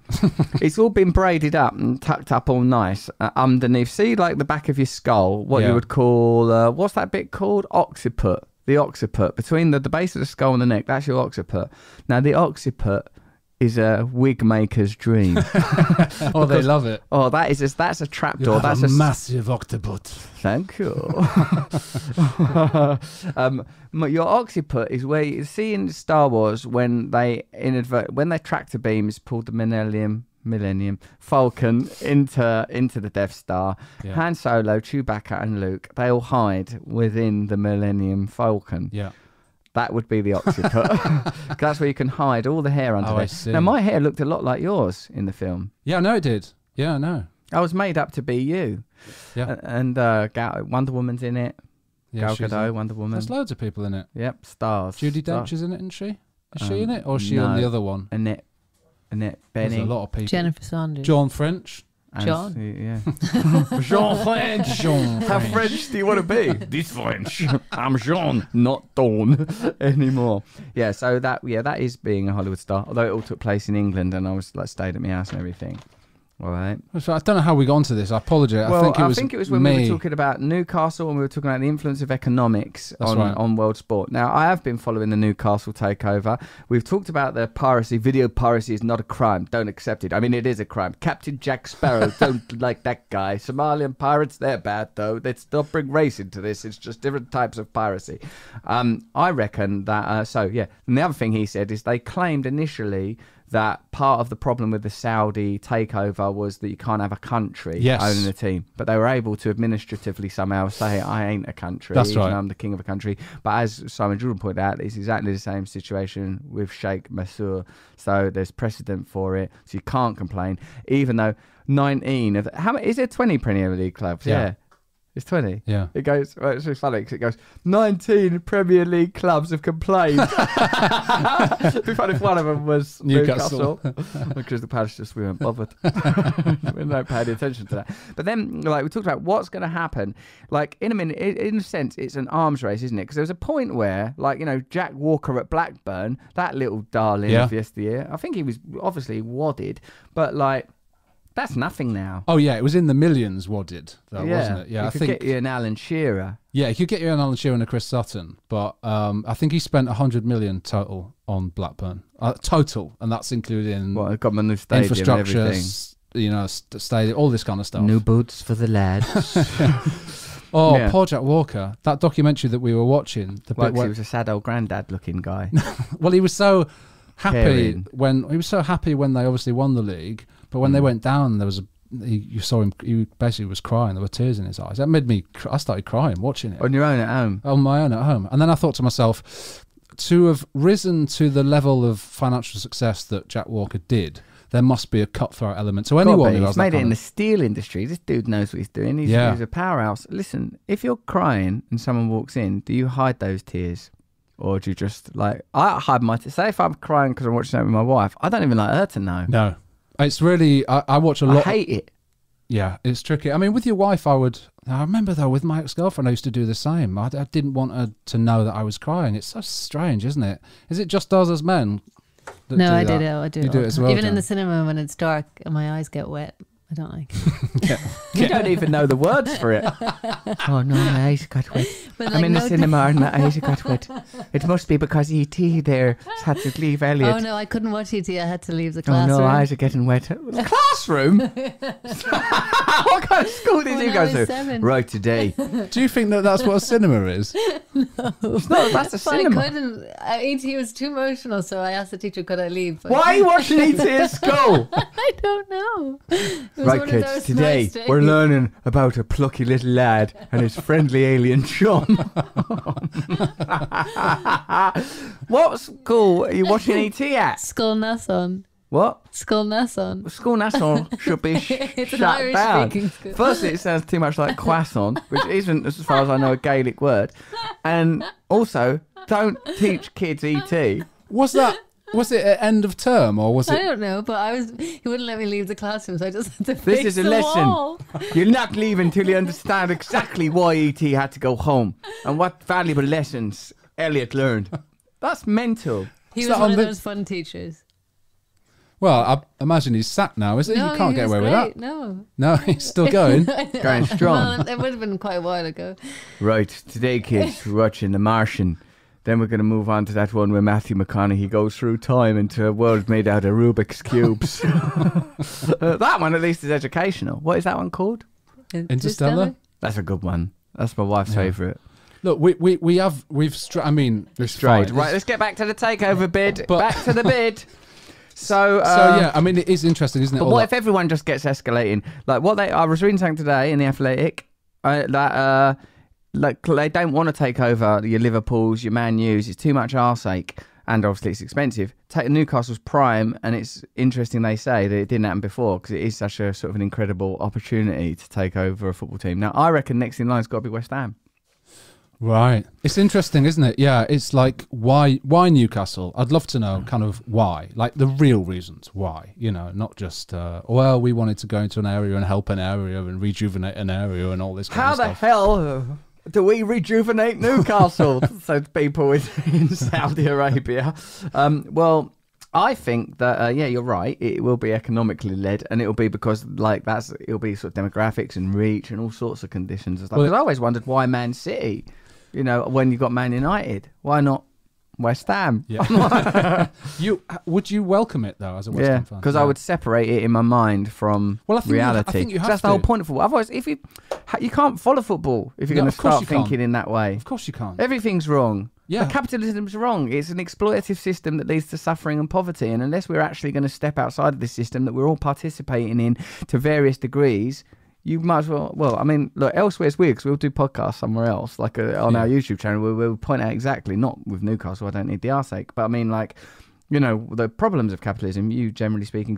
Speaker 1: It's all been braided up and tucked up all nice underneath. See, like the back of your skull, what you would call, what's that bit called? Occiput. The occiput. Between the base of the skull and the neck, that's your occiput. Now, the occiput is a wig maker's dream.
Speaker 2: They love it.
Speaker 1: Oh, that's a trapdoor. That's
Speaker 2: a massive octopus.
Speaker 1: Thank you. Your occiput is where you see in Star Wars when their tractor beams pulled the Millennium Falcon into the Death Star. Yeah. Han Solo, Chewbacca, and Luke, they all hide within the Millennium Falcon.
Speaker 2: Yeah.
Speaker 1: That would be the occiput. That's where you can hide all the hair under there.
Speaker 2: I see.
Speaker 1: Now, my hair looked a lot like yours in the film.
Speaker 2: Yeah, I know it did. Yeah, I know.
Speaker 1: I was made up to be you.
Speaker 2: Yeah.
Speaker 1: And Wonder Woman's in it.
Speaker 2: Yeah,
Speaker 1: Gal Gadot, Wonder Woman.
Speaker 2: There's loads of people in it.
Speaker 1: Yep, stars.
Speaker 2: Judi Dench is in it, isn't she? Is she in it? Or is she on the other one?
Speaker 1: Annette Bening.
Speaker 2: There's a lot of people.
Speaker 3: Jennifer Saunders.
Speaker 2: John French.
Speaker 3: John?
Speaker 1: Yeah. Jean French. How French do you want to be? This French. I'm Jean, not Dawn anymore. Yeah, so that is being a Hollywood star. Although it all took place in England and I was like stayed at my house and everything. All right.
Speaker 2: So I don't know how we got onto this. I apologise.
Speaker 1: Well, I think it was when we were talking about Newcastle and we were talking about the influence of economics on world sport. Now, I have been following the Newcastle takeover. We've talked about the piracy. Video piracy is not a crime. Don't accept it. I mean, it is a crime. Captain Jack Sparrow, don't like that guy. Somalian pirates, they're bad, though. Let's not bring race into this. It's just different types of piracy. I reckon that, and the other thing he said is they claimed initially that part of the problem with the Saudi takeover was that you can't have a country
Speaker 2: Yes.
Speaker 1: owning a team. But they were able to administratively somehow say, I ain't a country.
Speaker 2: That's right.
Speaker 1: I'm the king of a country. But as Simon Jordan pointed out, it's exactly the same situation with Sheikh Mansour. So there's precedent for it. So you can't complain, even though 19 of how many is there 20 Premier League clubs? Yeah. It's 20.
Speaker 2: Yeah.
Speaker 1: It goes, well, it's so funny because it goes, 19 Premier League clubs have complained. It'd be funny if one of them was Newcastle. Because the Palace just, we weren't bothered. We don't pay any attention to that. But then, like, we talked about what's going to happen. Like, in a minute, in a sense, it's an arms race, isn't it? Because there was a point where, like, you know, Jack Walker at Blackburn, that little darling of yesteryear, I think he was obviously wadded, but, like, that's nothing now.
Speaker 2: Oh yeah, it was in the millions wadded, though, wasn't it? Yeah,
Speaker 1: I think get you an Alan Shearer.
Speaker 2: Yeah, you could get you an Alan Shearer and a Chris Sutton, but I think he spent 100 million total on Blackburn. Total, and that's including
Speaker 1: I've got my new stadium,
Speaker 2: infrastructure,
Speaker 1: and everything.
Speaker 2: You know, stadium, all this kind of stuff.
Speaker 1: New boots for the lads.
Speaker 2: Poor Jack Walker. That documentary that we were watching. The bit
Speaker 1: He was a sad old granddad-looking guy.
Speaker 2: Well, he was so happy
Speaker 1: Caring.
Speaker 2: when they obviously won the league. But when they went down, there was you saw him. He basically was crying. There were tears in his eyes. That made me. I started crying watching it
Speaker 1: On your own at home.
Speaker 2: on my own at home. And then I thought to myself, to have risen to the level of financial success that Jack Walker did, there must be a cutthroat element to anyone who has
Speaker 1: He's
Speaker 2: that
Speaker 1: made it
Speaker 2: kind
Speaker 1: in the
Speaker 2: of-
Speaker 1: steel industry. This dude knows what he's doing. He's a powerhouse. Listen, if you're crying and someone walks in, do you hide those tears? Or do you just, like... I hide my tears. Say if I'm crying because I'm watching something with my wife, I don't even like her to know.
Speaker 2: No. It's really, I watch a lot.
Speaker 1: I hate it.
Speaker 2: Yeah, it's tricky. I mean, with your wife, I remember though, with my ex-girlfriend, I used to do the same. I didn't want her to know that I was crying. It's so strange, isn't it? Is it just us as men?
Speaker 3: No, I do it. I do
Speaker 2: You
Speaker 3: it.
Speaker 2: do
Speaker 3: all
Speaker 2: it as
Speaker 3: the time.
Speaker 2: well,
Speaker 3: Even in
Speaker 2: Jan?
Speaker 3: the cinema when it's dark and my eyes get wet. I don't like it.
Speaker 1: You don't even know the words for it. Oh no, my eyes got wet.
Speaker 3: But,
Speaker 1: I'm
Speaker 3: like,
Speaker 1: in the
Speaker 3: no-
Speaker 1: cinema and my eyes got wet. It must be because E.T. there had to leave Elliot.
Speaker 3: Oh no, I couldn't watch ET. I had to leave the
Speaker 1: Oh
Speaker 3: classroom.
Speaker 1: no, eyes are getting wet. Classroom? What kind of school did
Speaker 3: When
Speaker 1: you
Speaker 3: I
Speaker 1: go
Speaker 3: was
Speaker 1: to?
Speaker 3: 7.
Speaker 1: Right, today.
Speaker 2: Do you think that that's what a cinema is?
Speaker 1: No, that's a
Speaker 3: But I
Speaker 1: cinema.
Speaker 3: couldn't. ET was too emotional, so I asked the teacher, could I leave? But
Speaker 1: Why are you watching E.T. at school?
Speaker 3: I don't know. It was
Speaker 1: Right,
Speaker 3: one of
Speaker 1: kids,
Speaker 3: those
Speaker 1: today
Speaker 3: nice days.
Speaker 1: we're learning about a plucky little lad and his friendly alien chum. What school are you watching E.T. at?
Speaker 3: Skull Nasson.
Speaker 1: What?
Speaker 3: Skull Nasson.
Speaker 1: School National should be
Speaker 3: It's an
Speaker 1: shut
Speaker 3: Irish
Speaker 1: down.
Speaker 3: speaking school.
Speaker 1: Firstly, it sounds too much like croissant, which isn't, as far as I know, a Gaelic word. And also, don't teach kids ET.
Speaker 2: Was it at end of term or was
Speaker 3: I
Speaker 2: it?
Speaker 3: don't know, but he wouldn't let me leave the classroom, so I just had to
Speaker 1: This
Speaker 3: face
Speaker 1: is a
Speaker 3: the
Speaker 1: lesson.
Speaker 3: wall.
Speaker 1: You're not leaving until you understand exactly why ET had to go home and what valuable lessons Elliot learned. That's mental.
Speaker 3: He
Speaker 2: Is
Speaker 3: was
Speaker 2: that
Speaker 3: one
Speaker 2: on
Speaker 3: of
Speaker 2: the-
Speaker 3: those fun teachers.
Speaker 2: Well, I imagine he's sacked now, is it?
Speaker 3: No,
Speaker 2: You can't
Speaker 3: he
Speaker 2: get
Speaker 3: was
Speaker 2: away with
Speaker 3: great.
Speaker 2: that.
Speaker 3: No.
Speaker 2: No, he's still going.
Speaker 1: Going strong.
Speaker 3: Well, it would have been quite a while ago.
Speaker 1: Right, today, kids, we're watching The Martian. Then we're going to move on to that one where Matthew McConaughey goes through time into a world made out of Rubik's Cubes. That one, at least, is educational. What is that one called?
Speaker 2: Interstellar?
Speaker 1: That's a good one. That's my wife's favourite.
Speaker 2: Look, we've strayed. I mean, it's
Speaker 1: Straight.
Speaker 2: fine.
Speaker 1: Right, let's get back to the takeover bid.
Speaker 2: But-
Speaker 1: Back to the bid. So
Speaker 2: yeah, I mean, it is interesting, isn't it?
Speaker 1: But
Speaker 2: all
Speaker 1: what
Speaker 2: that-
Speaker 1: if everyone just gets escalating? Like I was reading something today in the Athletic that like they don't want to take over your Liverpools, your Man U's. It's too much arseache, and obviously it's expensive. Take Newcastle's prime, and it's interesting they say that it didn't happen before because it is such a sort of an incredible opportunity to take over a football team. Now I reckon next in line's got to be West Ham.
Speaker 2: Right. It's interesting, isn't it? Yeah, it's like, why Newcastle? I'd love to know kind of why, like the real reasons why, not just, well, we wanted to go into an area and help an area and rejuvenate an area and all this kind
Speaker 1: How
Speaker 2: of
Speaker 1: the
Speaker 2: stuff.
Speaker 1: hell do we rejuvenate Newcastle? Said people in Saudi Arabia. Well, I think that you're right. It will be economically led, and it will be because it'll be sort of demographics and reach and all sorts of conditions and stuff. Because I always wondered why Man City, when you got Man United, why not West Ham?
Speaker 2: Yeah. Would you welcome it though as a West Ham fan?
Speaker 1: because I would separate it in my mind from
Speaker 2: Well, I think
Speaker 1: reality.
Speaker 2: I think you have
Speaker 1: that's the
Speaker 2: to.
Speaker 1: whole point of football. Otherwise, if you can't follow football if you're
Speaker 2: No,
Speaker 1: going to
Speaker 2: of course
Speaker 1: start
Speaker 2: you can't.
Speaker 1: thinking in that way.
Speaker 2: Of course you can't.
Speaker 1: Everything's wrong.
Speaker 2: Yeah.
Speaker 1: But capitalism's wrong. It's an exploitative system that leads to suffering and poverty. And unless we're actually going to step outside of this system that we're all participating in to various degrees, you might as well. Well, I mean, look, elsewhere's weird because we'll do podcasts somewhere else, like on our YouTube channel, where we'll point out exactly, not with Newcastle, I don't need the arseache, but I mean, like, you know, the problems of capitalism. You, generally speaking,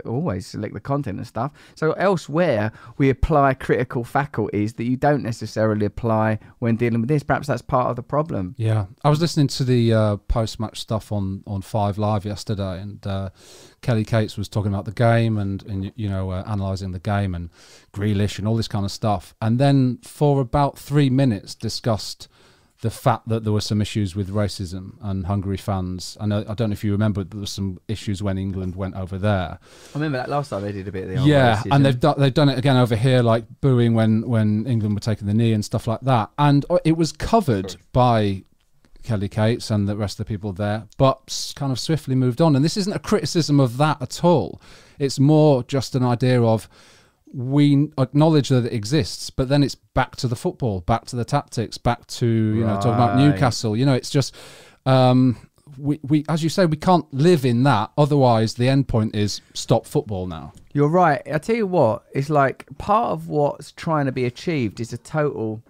Speaker 1: always select the content and stuff. So elsewhere, we apply critical faculties that you don't necessarily apply when dealing with this. Perhaps that's part of the problem.
Speaker 2: Yeah, I was listening to the post-match stuff on 5 Live yesterday, and Kelly Cates was talking about the game and you know, analysing the game and Grealish and all this kind of stuff. And then for about 3 minutes discussed the fact that there were some issues with racism and Hungary fans. I don't know if you remember, there were some issues when England went over there.
Speaker 1: I remember that last time they did a bit of the old
Speaker 2: racism. And they've done it again over here, like booing when England were taking the knee and stuff like that. And it was covered by Kelly Cates and the rest of the people there, but kind of swiftly moved on. And this isn't a criticism of that at all. It's more just an idea of, we acknowledge that it exists, but then it's back to the football, back to the tactics, back to, you know, talking about Newcastle. You know, it's just, we as you say, we can't live in that. Otherwise, the end point is stop football now.
Speaker 1: You're right. I tell you what, it's like part of what's trying to be achieved is a total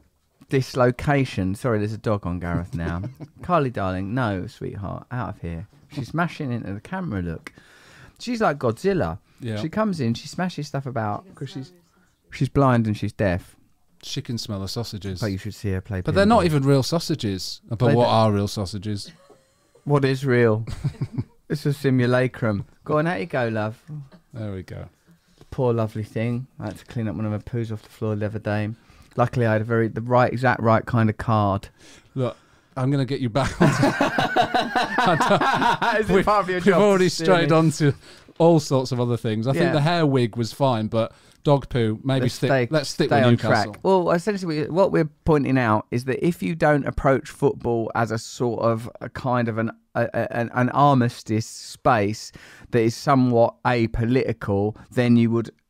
Speaker 1: dislocation. Sorry, there's a dog on Gareth now. Carly, darling, no, sweetheart, out of here. She's smashing into the camera, look. She's like Godzilla. Yeah. She comes in, she smashes stuff about because she's blind and she's deaf.
Speaker 2: She can smell the sausages.
Speaker 1: But you should see her play.
Speaker 2: But they're not even real sausages. But what are real sausages?
Speaker 1: What is real? It's a simulacrum. Go on, out you go, love.
Speaker 2: There we go.
Speaker 1: Poor lovely thing. I had to clean up one of her poos off the floor the other day. Luckily, I had the exact right kind of card.
Speaker 2: Look, I'm going to get you back onto...
Speaker 1: Is it part of your job?
Speaker 2: We've already strayed onto all sorts of other things. I think the hair wig was fine, but dog poo, maybe let's stick with Newcastle.
Speaker 1: Track. Well, essentially, what we're pointing out is that if you don't approach football as a sort of a kind of an armistice space that is somewhat apolitical, then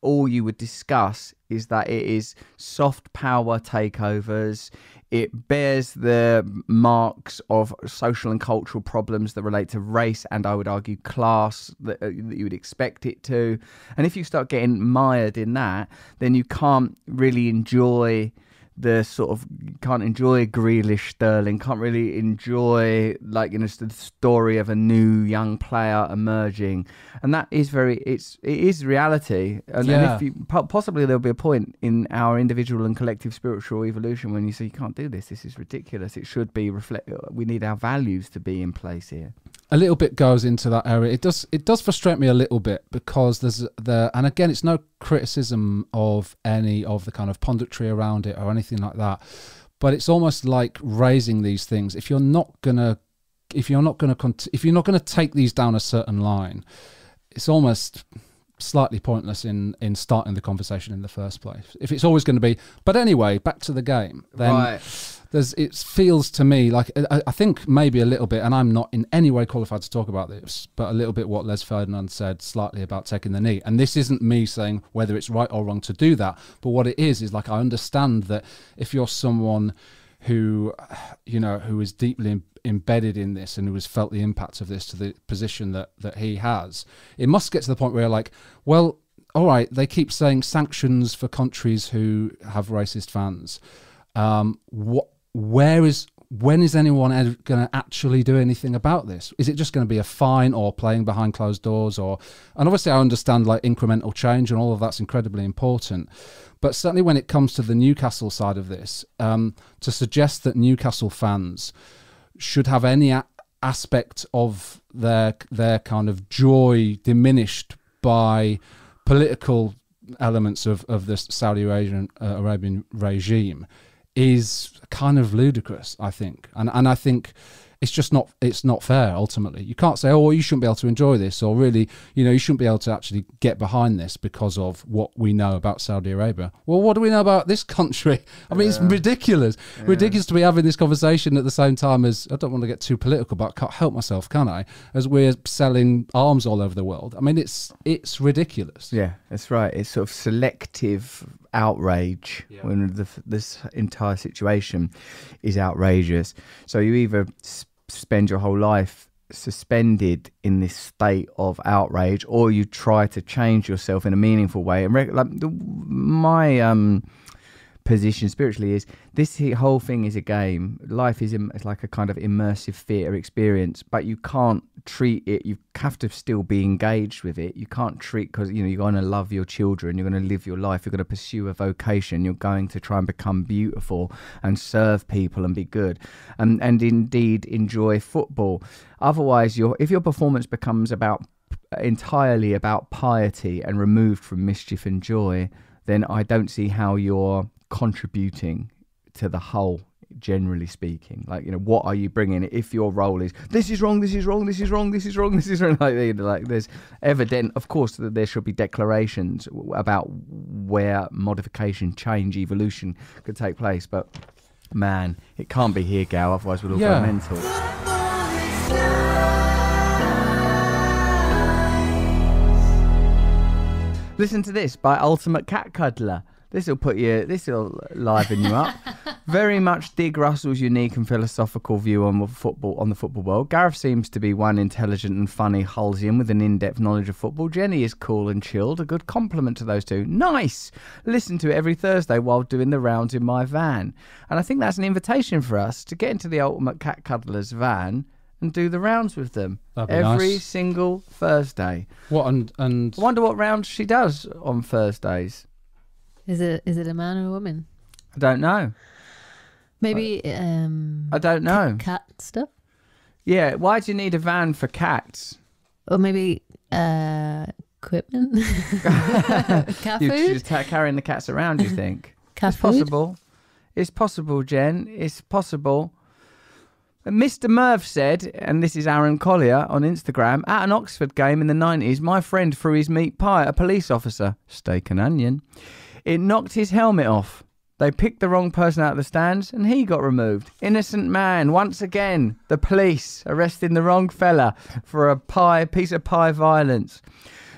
Speaker 1: all you would discuss is that it is soft power takeovers. It bears the marks of social and cultural problems that relate to race and, I would argue, class that you would expect it to. And if you start getting mired in that, then you can't really enjoy Grealish, Sterling, can't really enjoy, like, you know, the story of a new young player emerging. And that is it is reality. And then if you possibly there'll be a point in our individual and collective spiritual evolution when you say, you can't do this is ridiculous, it should be we need our values to be in place here.
Speaker 2: A little bit goes into that area. It does frustrate me a little bit because and again, it's no criticism of any of the kind of punditry around it or anything like that, but it's almost like raising these things. If you're not gonna take these down a certain line, it's almost slightly pointless in starting the conversation in the first place. If it's always going to be, but anyway, back to the game. Then
Speaker 1: right.
Speaker 2: It feels to me like, I think maybe a little bit, and I'm not in any way qualified to talk about this, but a little bit what Les Ferdinand said slightly about taking the knee. And this isn't me saying whether it's right or wrong to do that, but what it is like, I understand that if you're someone who, you know, who is deeply embedded in this and who has felt the impact of this to the position that he has, it must get to the point where you're like, well, all right, they keep saying sanctions for countries who have racist fans. When is anyone going to actually do anything about this? Is it just going to be a fine or playing behind closed doors? And obviously I understand like incremental change and all of that's incredibly important. But certainly when it comes to the Newcastle side of this, to suggest that Newcastle fans should have any aspect of their kind of joy diminished by political elements of the Saudi Arabian regime is kind of ludicrous, I think. And I think it's not fair, ultimately. You can't say, oh, well, you shouldn't be able to enjoy this, or really, you know, you shouldn't be able to actually get behind this because of what we know about Saudi Arabia. Well, what do we know about this country? I mean, it's ridiculous. Yeah. Ridiculous to be having this conversation at the same time as, I don't want to get too political, but I can't help myself, can I? As we're selling arms all over the world. I mean, it's ridiculous.
Speaker 1: Yeah, that's right. It's sort of selective outrage when this entire situation is outrageous. So you either spend your whole life suspended in this state of outrage, or you try to change yourself in a meaningful way. And my position spiritually is this whole thing is a game. Life is it's like a kind of immersive theatre experience, but you can't treat it, you have to still be engaged with it. You can't treat, because you're going to love your children, you're going to live your life, you're going to pursue a vocation, you're going to try and become beautiful and serve people and be good and indeed enjoy football. Otherwise, if your performance becomes entirely about piety and removed from mischief and joy, then I don't see how you're contributing to the whole, generally speaking. Like, what are you bringing? If your role is this is wrong, this is wrong, this is wrong, this is wrong, this is wrong, like there's evident, of course, that there should be declarations about where modification, change, evolution could take place. But man, it can't be here, Gal, otherwise we'll all go mental. Listen to this by Ultimate Cat Cuddler. This'll liven you up. Very much dig Russell's unique and philosophical view on the football world. Gareth seems to be one intelligent and funny Hullsian with an in-depth knowledge of football. Jenny is cool and chilled. A good compliment to those two. Nice! Listen to it every Thursday while doing the rounds in my van. And I think that's an invitation for us to get into the Ultimate Cat Cuddler's van and do the rounds with them every single Thursday.
Speaker 2: What and
Speaker 1: I wonder what rounds she does on Thursdays.
Speaker 3: Is it a man or a woman?
Speaker 1: I don't know.
Speaker 3: Maybe
Speaker 1: I don't know.
Speaker 3: Cat stuff?
Speaker 1: Yeah, why do you need a van for cats?
Speaker 3: Or maybe equipment? Cat
Speaker 1: You're
Speaker 3: food?
Speaker 1: just carrying the cats around, you think?
Speaker 3: Cat
Speaker 1: it's
Speaker 3: food?
Speaker 1: possible. It's possible, Jen. It's possible. Mr. Merv said, and this is Aaron Collier on Instagram, at an Oxford game in the 90s, my friend threw his meat pie at a police officer. Steak and onion. It knocked his helmet off. They picked the wrong person out of the stands and he got removed. Innocent man. Once again, the police arresting the wrong fella for a piece of pie violence.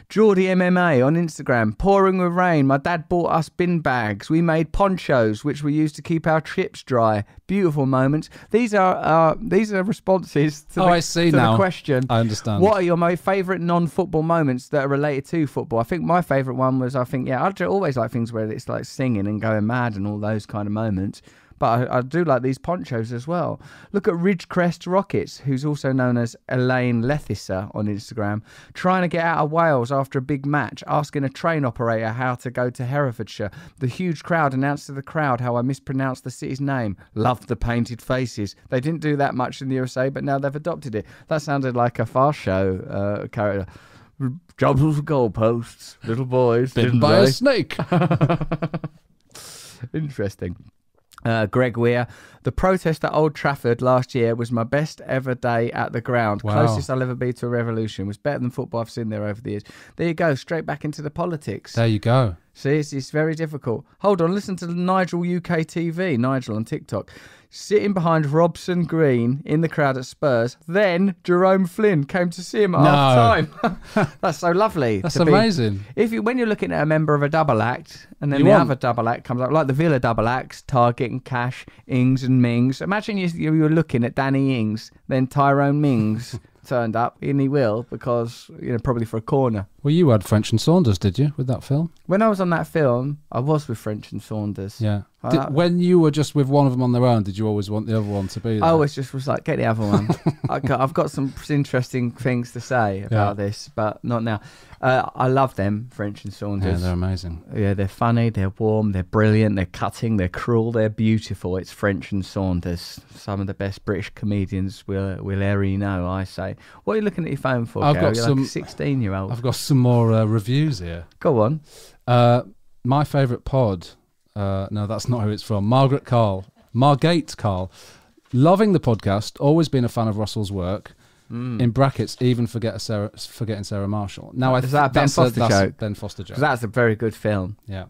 Speaker 1: Geordie MMA on Instagram. Pouring with rain. My dad bought us bin bags. We made ponchos, which we used to keep our chips dry. Beautiful moments. These are responses to the question.
Speaker 2: I understand.
Speaker 1: What are your most favourite non-football moments that are related to football? I think my favourite one was, I always like things where it's like singing and going mad and all those kind of moments. But I do like these ponchos as well. Look at Ridgecrest Rockets, who's also known as Elaine Lethissa on Instagram, trying to get out of Wales after a big match, asking a train operator how to go to Herefordshire. The huge crowd announced to the crowd how I mispronounced the city's name. Loved the painted faces. They didn't do that much in the USA, but now they've adopted it. That sounded like a Fast Show character. Jobs with goalposts, little boys.
Speaker 2: Bitten by a snake.
Speaker 1: Interesting. Greg Weir, the protest at Old Trafford last year was my best ever day at the ground.
Speaker 2: Wow.
Speaker 1: Closest I'll ever be to a revolution. Was better than football I've seen there over the years. There you go, straight back into the politics.
Speaker 2: There you go.
Speaker 1: See, it's very difficult. Hold on, listen to Nigel UK TV, Nigel on TikTok. Sitting behind Robson Green in the crowd at Spurs. Then Jerome Flynn came to see him at half time. That's so lovely.
Speaker 2: That's amazing.
Speaker 1: When you're looking at a member of a double act, and then other double act comes up, like the Villa double acts, Target and Cash, Ings and Mings. Imagine you're looking at Danny Ings, then Tyrone Mings turned up, and he will, because probably for a corner.
Speaker 2: Well, you had French and Saunders, did you, with that film?
Speaker 1: When I was on that film, I was with French and Saunders.
Speaker 2: Yeah. When you were just with one of them on their own, did you always want the other one to be there?
Speaker 1: I always just was like, get the other one. I've got some interesting things to say about this, but not now. I love them, French and Saunders.
Speaker 2: Yeah, they're amazing.
Speaker 1: Yeah, they're funny, they're warm, they're brilliant, they're cutting, they're cruel, they're beautiful. It's French and Saunders. Some of the best British comedians will ever know, I say. What are you looking at your phone for, Gary? You're like a 16-year-old.
Speaker 2: I've got some more reviews here.
Speaker 1: Go on.
Speaker 2: My favourite pod... no, that's not who it's from. Margate Carl. Loving the podcast. Always been a fan of Russell's work. In brackets, even forgetting Sarah Marshall. Now,
Speaker 1: is that a Ben Foster joke?
Speaker 2: Ben Foster joke.
Speaker 1: That's a very good film.
Speaker 2: Yeah.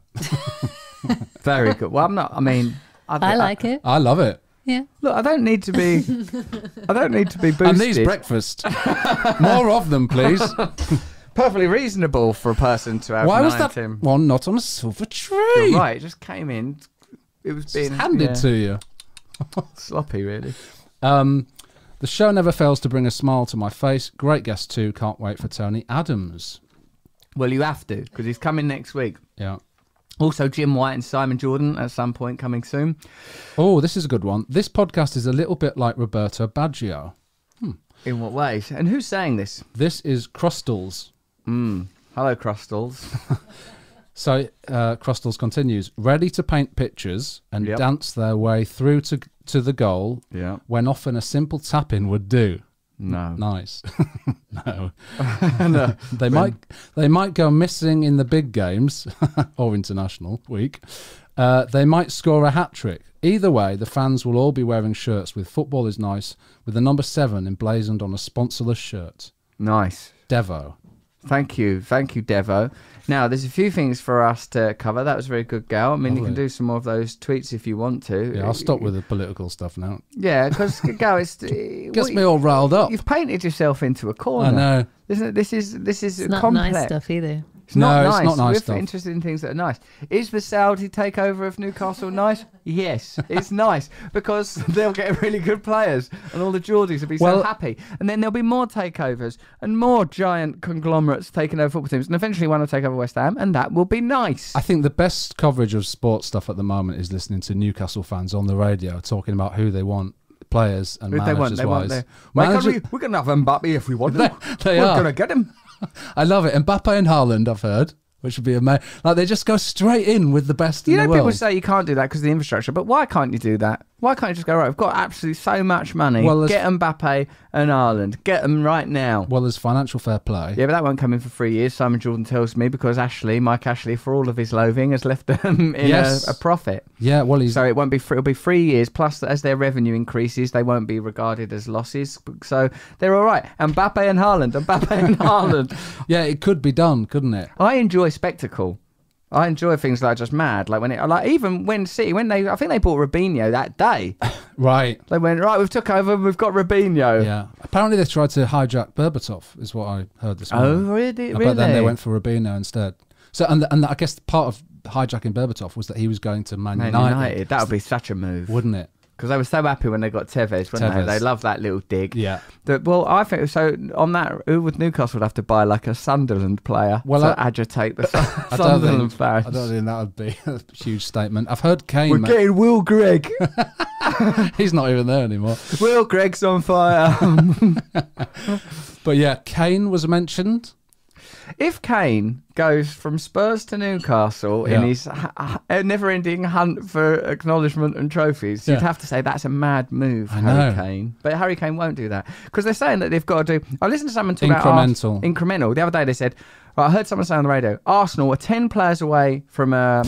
Speaker 1: Very good. Well, I'm not. I mean,
Speaker 3: I like it.
Speaker 2: I love it.
Speaker 3: Yeah.
Speaker 1: Look, I don't need to be boosted.
Speaker 2: And these breakfast. More of them, please.
Speaker 1: perfectly reasonable for a person to have.
Speaker 2: Why was
Speaker 1: 9
Speaker 2: that one not on a silver tray?
Speaker 1: You're right, it just came in. It was being
Speaker 2: handed to you.
Speaker 1: sloppy, really.
Speaker 2: The show never fails to bring a smile to my face. Great guest too. Can't wait for Tony Adams.
Speaker 1: Well, you have to, because he's coming next week.
Speaker 2: Yeah.
Speaker 1: Also, Jim White and Simon Jordan at some point coming soon.
Speaker 2: Oh, this is a good one. This podcast is a little bit like Roberto Baggio.
Speaker 1: In what ways? And who's saying this?
Speaker 2: This is Crustals.
Speaker 1: Hello, Crustals.
Speaker 2: So Crustals continues, ready to paint pictures and
Speaker 1: Yep.
Speaker 2: dance their way through to the goal
Speaker 1: Yeah.
Speaker 2: when often a simple tap-in would do.
Speaker 1: No.
Speaker 2: Nice. No.
Speaker 1: No.
Speaker 2: They might go missing in the big games or international week. They might score a hat-trick. Either way, the fans will all be wearing shirts with "Football is Nice" with the number 7 emblazoned on a sponsorless shirt.
Speaker 1: Nice.
Speaker 2: Devo.
Speaker 1: Thank you, Devo. Now, there's a few things for us to cover. That was very good, Gal. I mean, you can do some more of those tweets if you want to.
Speaker 2: Yeah, I'll stop with the political stuff now.
Speaker 1: Yeah, because, Gal, it's...
Speaker 2: Gets me all riled up.
Speaker 1: You've painted yourself into a corner.
Speaker 2: I know.
Speaker 1: Isn't it? This is
Speaker 3: It's not
Speaker 1: complex.
Speaker 3: nice stuff either.
Speaker 1: It's not
Speaker 2: No,
Speaker 1: nice.
Speaker 2: it's not nice
Speaker 1: We're
Speaker 2: stuff.
Speaker 1: interested in things that are nice. Is the Saudi takeover of Newcastle nice? Yes, it's nice because they'll get really good players and all the Geordies will be so happy. And then there'll be more takeovers and more giant conglomerates taking over football teams. And eventually one will take over West Ham and that will be nice.
Speaker 2: I think the best coverage of sports stuff at the moment is listening to Newcastle fans on the radio talking about who they want, players and
Speaker 1: Who they want,
Speaker 2: managers-wise.
Speaker 1: we're going to have Mbappe if we want him.
Speaker 2: They
Speaker 1: We're
Speaker 2: are.
Speaker 1: going to get him.
Speaker 2: I love it. Mbappe and Haaland, I've heard, which would be amazing. Like, they just go straight in with the best in the world.
Speaker 1: People say you can't do that because of the infrastructure, but why can't you do that? Why can't you just go, right, we've got absolutely so much money, get Mbappe and Haaland, get them right now.
Speaker 2: Well, there's financial fair play.
Speaker 1: Yeah, but that won't come in for 3 years, Simon Jordan tells me, because Mike Ashley, for all of his loathing, has left them in a profit.
Speaker 2: Yeah, well,
Speaker 1: so it won't be it'll be 3 years, plus as their revenue increases, they won't be regarded as losses. So they're all right. Mbappe and Haaland.
Speaker 2: Yeah, it could be done, couldn't it?
Speaker 1: I enjoy spectacle. I enjoy things like just mad, like even when City, I think they bought Robinho that day.
Speaker 2: Right.
Speaker 1: They went, right, we've took over, we've got Robinho.
Speaker 2: Yeah. Apparently they tried to hijack Berbatov, is what I heard this morning.
Speaker 1: Oh, really?
Speaker 2: But then they went for Robinho instead. So, and I guess part of hijacking Berbatov was that he was going to Man United.
Speaker 1: That would be such a move,
Speaker 2: wouldn't it?
Speaker 1: Because they were so happy when they got Tevez, weren't they? They loved that little dig.
Speaker 2: Yeah.
Speaker 1: I think so. On that, who would Newcastle would have to buy like a Sunderland player to agitate the Sunderland fans?
Speaker 2: I don't think that would be a huge statement. I've heard Kane.
Speaker 1: We're getting Will Gregg.
Speaker 2: He's not even there anymore.
Speaker 1: Will Gregg's on fire.
Speaker 2: But yeah, Kane was mentioned.
Speaker 1: If Kane goes from Spurs to Newcastle in his never-ending hunt for acknowledgement and trophies, you'd have to say that's a mad move, Harry Kane. But Harry Kane won't do that because they're saying that they've got to do... I listened to someone talk about... Incremental. The other day they said... I heard someone say on the radio, Arsenal are 10 players away from a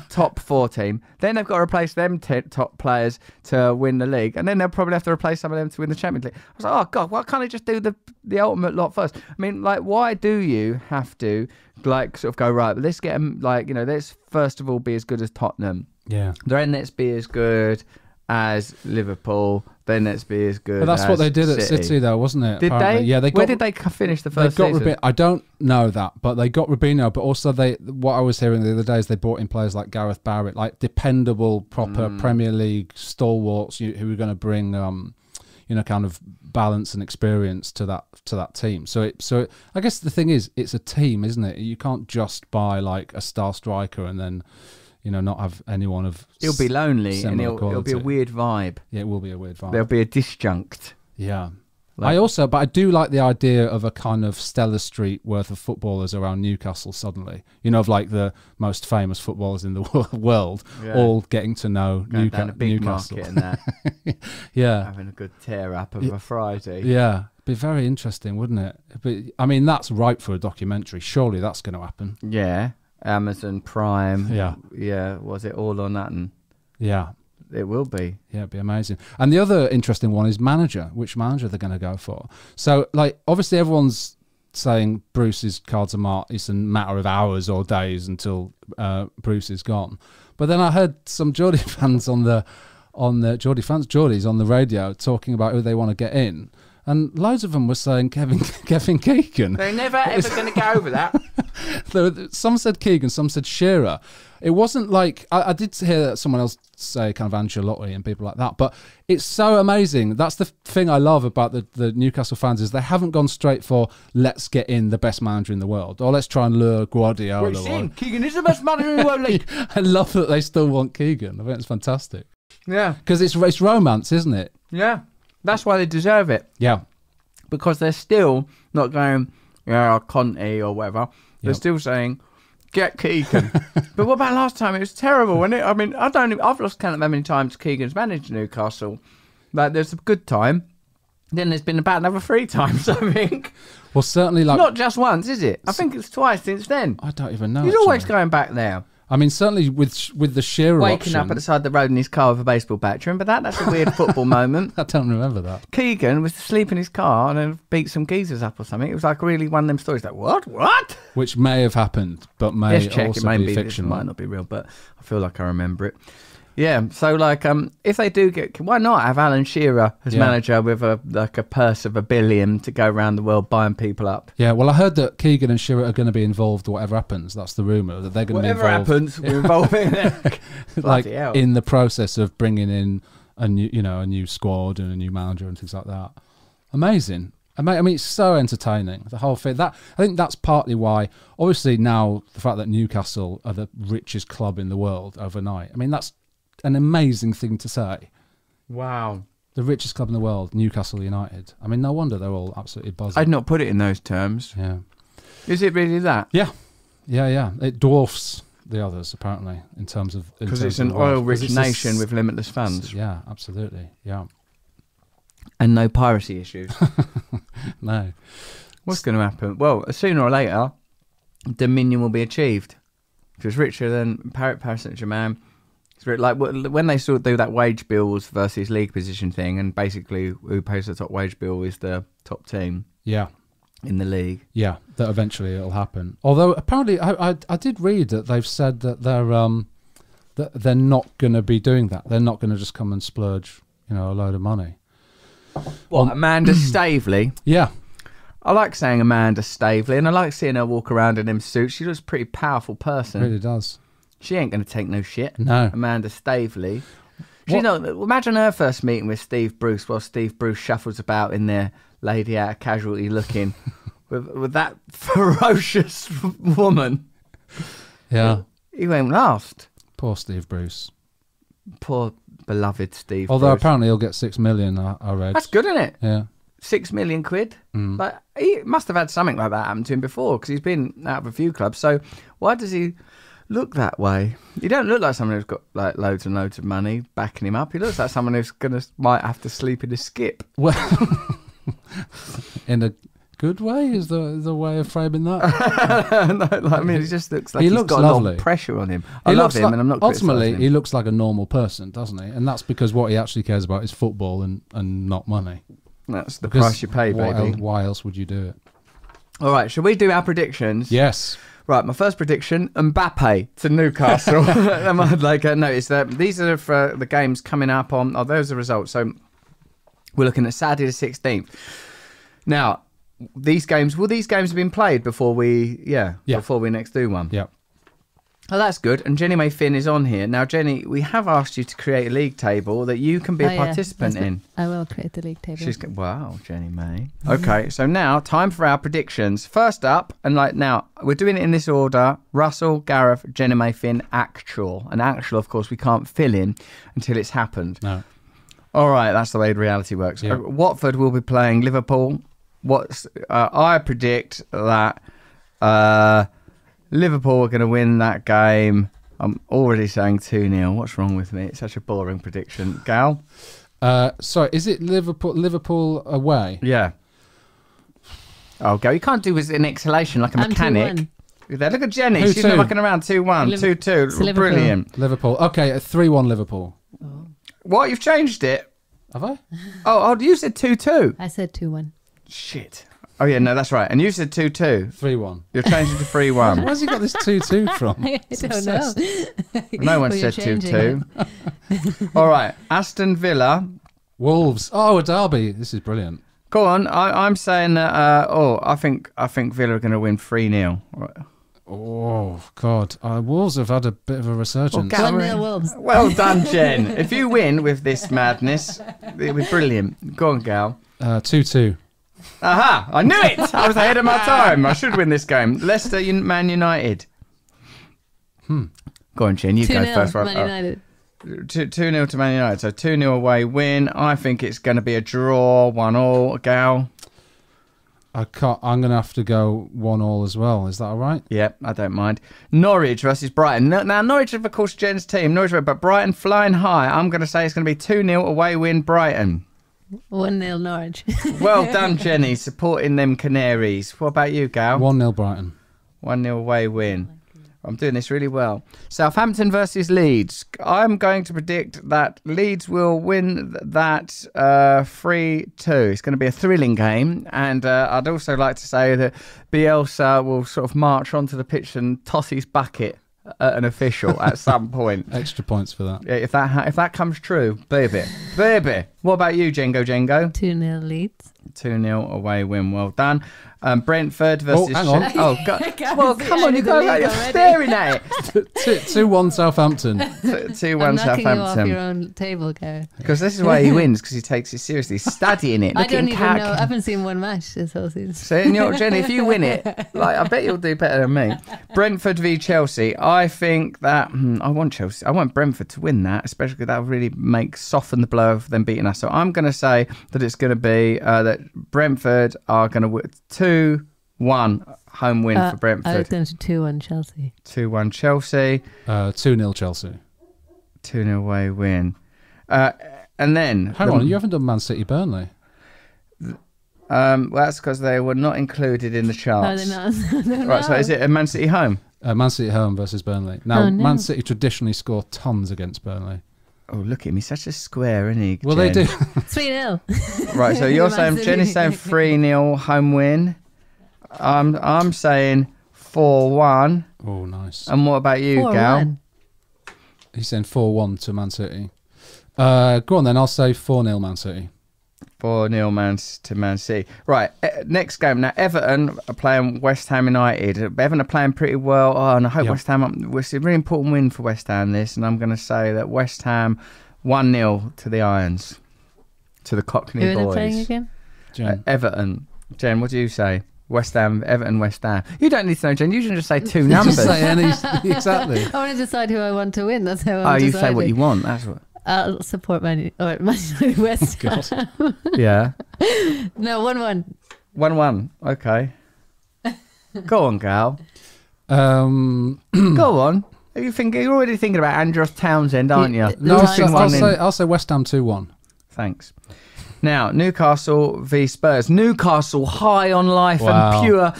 Speaker 1: top 4 team. Then they've got to replace them top players to win the league. And then they'll probably have to replace some of them to win the Champions League. I was like, oh, God, why can't they just do the ultimate lot first? I mean, like, why do you have to, like, sort of go, right, let's get them, like, let's first of all be as good as Tottenham.
Speaker 2: Yeah.
Speaker 1: Then let's be as good as Liverpool. Then let's be as good.
Speaker 2: But that's what they did at
Speaker 1: City.
Speaker 2: City, though, wasn't it?
Speaker 1: Did
Speaker 2: apparently?
Speaker 1: they?
Speaker 2: Yeah,
Speaker 1: Where did they finish the first season?
Speaker 2: I don't know that, but they got Robinho. But also, what I was hearing the other day is they brought in players like Gareth Barrett, like dependable, proper Premier League stalwarts who were going to bring, kind of balance and experience to that team. So I guess the thing is, it's a team, isn't it? You can't just buy like a star striker and then. Not have anyone of.
Speaker 1: It'll be lonely and it'll be a weird vibe.
Speaker 2: Yeah, it will be a weird vibe.
Speaker 1: There'll be a disjunct.
Speaker 2: Yeah. But I do like the idea of a kind of Stella Street worth of footballers around Newcastle suddenly. Of like the most famous footballers in the world, all getting to know Newcastle.
Speaker 1: Market and that.
Speaker 2: Yeah.
Speaker 1: Having a good tear up of a Friday.
Speaker 2: Yeah. It'd be very interesting, wouldn't it? But I mean, that's ripe for a documentary. Surely that's going to happen.
Speaker 1: Yeah. Amazon Prime.
Speaker 2: Yeah.
Speaker 1: Was it all or nothing?
Speaker 2: Yeah.
Speaker 1: It will be.
Speaker 2: Yeah, it'd be amazing. And the other interesting one is manager. Which manager they're going to go for? So, like, obviously everyone's saying Bruce's cards are marked. It's a matter of hours or days until Bruce is gone. But then I heard some Geordie fans Geordies on the radio talking about who they want to get in. and loads of them were saying Kevin Keegan.
Speaker 1: They're never ever going to go over that.
Speaker 2: Some said Keegan, some said Shearer. It wasn't like I did hear someone else say kind of Ancelotti and people like that, but it's so amazing. That's the thing I love about the Newcastle fans is they haven't gone straight for let's get in the best manager in the world or let's try and lure Guardiola.
Speaker 1: Keegan is the best manager in the world.
Speaker 2: I love that they still want Keegan. I think it's fantastic.
Speaker 1: Yeah,
Speaker 2: because it's romance, isn't it?
Speaker 1: Yeah, that's why they deserve it.
Speaker 2: Yeah,
Speaker 1: because they're still not going, Conte or whatever. They're still saying, get Keegan. But what about last time? It was terrible, wasn't it? I mean, I've lost count of how many times Keegan's managed Newcastle. Like, there's a good time. Then there's been about another 3 times, I think.
Speaker 2: Well, certainly like...
Speaker 1: Not just once, is it? I think it's twice since then.
Speaker 2: I don't even know.
Speaker 1: He's always going back there.
Speaker 2: I mean, certainly with the Shearer
Speaker 1: Waking up at the side of the road in his car with a baseball bat. Remember that? That's a weird football moment.
Speaker 2: I don't remember that.
Speaker 1: Keegan was asleep in his car and then beat some geezers up or something. It was like really one of them stories like, what?
Speaker 2: Which may have happened, but may also be fictional.
Speaker 1: It might not be real, but I feel like I remember it. Yeah, so like if they do get, why not have Alan Shearer as manager with a purse of $1 billion to go around the world buying people up?
Speaker 2: Yeah, well, I heard that Keegan and Shearer are going to be involved. Whatever happens, that's the rumor that they're going to be involved.
Speaker 1: Whatever happens, we're involving it.
Speaker 2: Like in the process of bringing in a new squad and a new manager and things like that. Amazing. I mean, it's so entertaining, the whole thing. I think that's partly why, obviously now, the fact that Newcastle are the richest club in the world overnight. I mean, that's an amazing thing to say.
Speaker 1: Wow.
Speaker 2: The richest club in the world, Newcastle United. I mean, no wonder they're all absolutely buzzing.
Speaker 1: I'd not put it in those terms.
Speaker 2: Yeah.
Speaker 1: Is it really that?
Speaker 2: Yeah. It dwarfs the others, apparently, in terms of...
Speaker 1: Because it's an oil-rich nation with limitless funds.
Speaker 2: Yeah, absolutely. Yeah.
Speaker 1: And no piracy issues.
Speaker 2: No.
Speaker 1: What's going to happen? Well, sooner or later, dominion will be achieved. If it's richer than Paris Saint-Germain... Like when they sort of do that wage bills versus league position thing, and basically who pays the top wage bill is the top team.
Speaker 2: Yeah,
Speaker 1: in the league.
Speaker 2: Yeah, that eventually it'll happen. Although apparently, I did read that they've said that they're not going to be doing that. They're not going to just come and splurge, a load of money.
Speaker 1: What, Amanda Staveley?
Speaker 2: Yeah.
Speaker 1: I like saying Amanda Staveley, and I like seeing her walk around in them suits. She looks a pretty powerful person.
Speaker 2: Really does.
Speaker 1: She ain't going to take no shit.
Speaker 2: No.
Speaker 1: Amanda Staveley. Imagine her first meeting with Steve Bruce while Steve Bruce shuffles about in there, lady out of casualty looking, with that ferocious woman.
Speaker 2: Yeah.
Speaker 1: He won't last.
Speaker 2: Poor Steve Bruce.
Speaker 1: Poor beloved Steve
Speaker 2: Although
Speaker 1: Bruce.
Speaker 2: apparently he'll get 6 million, I read.
Speaker 1: That's good, isn't it?
Speaker 2: Yeah.
Speaker 1: 6 million quid. Like, he must have had something like that happen to him before, because he's been out of a few clubs. So why does he look that way? You don't look like someone who's got like loads and loads of money backing him up. He looks like someone who's might have to sleep in a skip.
Speaker 2: Well, in a good way is the way of framing that.
Speaker 1: No, I mean, he just looks like he's got
Speaker 2: lovely.
Speaker 1: a lot of pressure on him. I love him, and I'm not
Speaker 2: ultimately
Speaker 1: him.
Speaker 2: He looks like a normal person, doesn't he? And that's because what he actually cares about is football and not money.
Speaker 1: That's the price you pay, baby.
Speaker 2: Why else would you do it?
Speaker 1: All right, shall we do our predictions?
Speaker 2: Yes.
Speaker 1: Right, my first prediction, Mbappe to Newcastle. I might notice that these are for the games coming up on... Oh, those are the results. So we're looking at Saturday the 16th. Now, these games have been played before we next do one?
Speaker 2: Yeah.
Speaker 1: Oh, that's good. And Jenny May Finn is on here. Now, Jenny, we have asked you to create a league table that you can be a participant in.
Speaker 3: I will create the league table.
Speaker 1: Wow, Jenny May. Okay, so now, time for our predictions. First up, and now, we're doing it in this order. Russell, Gareth, Jenny May Finn, actual. And actual, of course, we can't fill in until it's happened.
Speaker 2: No.
Speaker 1: All right, that's the way reality works.
Speaker 2: Yeah.
Speaker 1: Watford will be playing Liverpool. I predict that... Liverpool are going to win that game. I'm already saying 2-0. What's wrong with me? It's such a boring prediction. Gal?
Speaker 2: Sorry, is it Liverpool away?
Speaker 1: Yeah. Oh, Gal, you can't do an exhalation like a mechanic. Look at Jenny. She's not mucking around. 2-1. 2-2. Brilliant.
Speaker 2: Liverpool. Okay, 3-1 Liverpool.
Speaker 3: Oh.
Speaker 1: What? You've changed it?
Speaker 2: Have I?
Speaker 1: Oh, you said 2-2.
Speaker 3: I said 2-1.
Speaker 1: Shit. Oh, yeah, no, that's right. And you said 2-2.
Speaker 2: 3-1.
Speaker 1: You're changing to 3-1.
Speaker 2: Where's he got this 2-2 from?
Speaker 3: I don't know.
Speaker 1: No one said 2-2. All right. Aston Villa.
Speaker 2: Wolves. Oh, a derby. This is brilliant.
Speaker 1: Go on. I'm saying that. I think Villa are going to win 3-0. Right.
Speaker 2: Oh God, Wolves have had a bit of a resurgence.
Speaker 3: 1-0 Wolves.
Speaker 1: Well done, Jen. If you win with this madness, it'll be brilliant. Go on, Gal.
Speaker 2: 2-2.
Speaker 1: Aha! I knew it. I was ahead of my time. I should win this game. Leicester, Man United. Go on, Jen. You go
Speaker 3: 2-0
Speaker 1: first.
Speaker 3: Man
Speaker 1: Right.
Speaker 3: United.
Speaker 1: 2-0 to Man United. So 2-0 away win. I think it's going to be a draw. 1-1. Gal.
Speaker 2: I'm going to have to go 1-1 as well. Is that all right?
Speaker 1: Yep, I don't mind. Norwich versus Brighton. Now, Norwich, of course, Jen's team. Norwich, but Brighton flying high. I'm going to say it's going to be 2-0 away win Brighton.
Speaker 3: 1-0 Norwich.
Speaker 1: Well done, Jenny, supporting them Canaries. What about you, Gal?
Speaker 2: 1-0 Brighton.
Speaker 1: 1-0 away win. I'm doing this really well. Southampton versus Leeds. I'm going to predict that Leeds will win that 3-2. It's going to be a thrilling game. And I'd also like to say that Bielsa will sort of march onto the pitch and toss his bucket at an official at some point.
Speaker 2: Extra points for that.
Speaker 1: Yeah, if that comes true, baby. What about you, Jengo?
Speaker 3: 2-0 Leeds.
Speaker 1: 2-0 away win. Well done. Brentford versus...
Speaker 2: Oh, hang on.
Speaker 1: Oh, God. Well, come on, you've got you're staring at it.
Speaker 2: 2-1 Southampton.
Speaker 1: 2-1
Speaker 3: I'm knocking you off your
Speaker 1: Southampton.
Speaker 3: own table, Gareth.
Speaker 1: Because this is why he wins, because he takes it seriously. He's studying it.
Speaker 3: I
Speaker 1: Looking
Speaker 3: don't even know. I haven't seen one match this whole season.
Speaker 1: So, you know, Jenny, if you win it, like, I bet you'll do better than me. Brentford v Chelsea. I think that I want Chelsea. I want Brentford to win that, especially because that will really soften the blow of them beating us. So I'm going to say that it's going to be that Brentford are going to win 2-1 home win for Brentford.
Speaker 3: I was going to 2-1 Chelsea.
Speaker 1: 2-1 Chelsea.
Speaker 2: 2-0 Chelsea.
Speaker 1: 2-0 away win. And then...
Speaker 2: Hang on, you haven't done Man City Burnley.
Speaker 1: Well, that's because they were not included in the charts.
Speaker 3: No, they're not.
Speaker 1: Right, so is it a Man City home?
Speaker 2: Man City home versus Burnley. Now,
Speaker 3: Oh, no.
Speaker 2: Man City traditionally score tons against Burnley.
Speaker 1: Oh, look at me, such a square, isn't he?
Speaker 2: Well,
Speaker 1: Jen?
Speaker 2: they do.
Speaker 3: 3-0.
Speaker 1: Right, so you're
Speaker 3: Man
Speaker 1: saying
Speaker 3: City.
Speaker 1: Jenny's saying 3-0 home win. I'm saying 4-1.
Speaker 2: Oh, nice.
Speaker 1: And what about you, Gal?
Speaker 3: 4-1.
Speaker 2: He's saying 4-1 to Man City. Go on then, I'll say 4-0 Man City.
Speaker 1: 4-0 to Man City. Right, next game. Now, Everton are playing West Ham United. Everton are playing pretty well. Oh, and I hope West Ham... It's a really important win for West Ham, this. And I'm going to say that West Ham 1-0 to the Irons. To the Cockney
Speaker 3: Who are they
Speaker 1: boys.
Speaker 3: playing again?
Speaker 2: Jen.
Speaker 1: Everton. Jen, what do you say? West Ham, Everton, West Ham. You don't need to know, Jen. You should just say two numbers.
Speaker 2: Just say any... Exactly.
Speaker 3: I want to decide who I want to win. That's how I'm
Speaker 1: Oh, you
Speaker 3: deciding.
Speaker 1: say what you want. That's what...
Speaker 3: I'll support Man United West Ham.
Speaker 1: Yeah.
Speaker 3: No, 1-1.
Speaker 1: 1-1. Okay. Go on, Gal.
Speaker 2: Um,
Speaker 1: Go on. You're already thinking about Andros Townsend, aren't you?
Speaker 2: no,
Speaker 3: Time's
Speaker 2: I'll say West Ham 2-1.
Speaker 1: Thanks. Now, Newcastle v Spurs. Newcastle high on life
Speaker 2: Wow.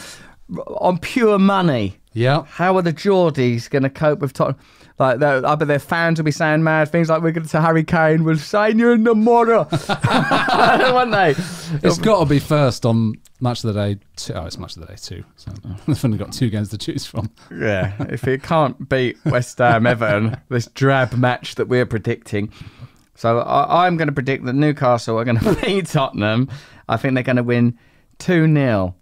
Speaker 1: and pure money.
Speaker 2: Yeah.
Speaker 1: How are the Geordies going to cope with Tottenham? Like, I bet their fans will be saying mad things like, we're going to Harry Kane, we'll sign you in the mortar. Won't they?
Speaker 2: It's got to be first on Match of the Day 2. Oh, it's Match of the Day 2. So they've only got 2 games to choose from.
Speaker 1: Yeah, if it can't beat West Ham Everton, this drab match that we're predicting. So I'm going to predict that Newcastle are going to beat Tottenham. I think they're going to win 2-0.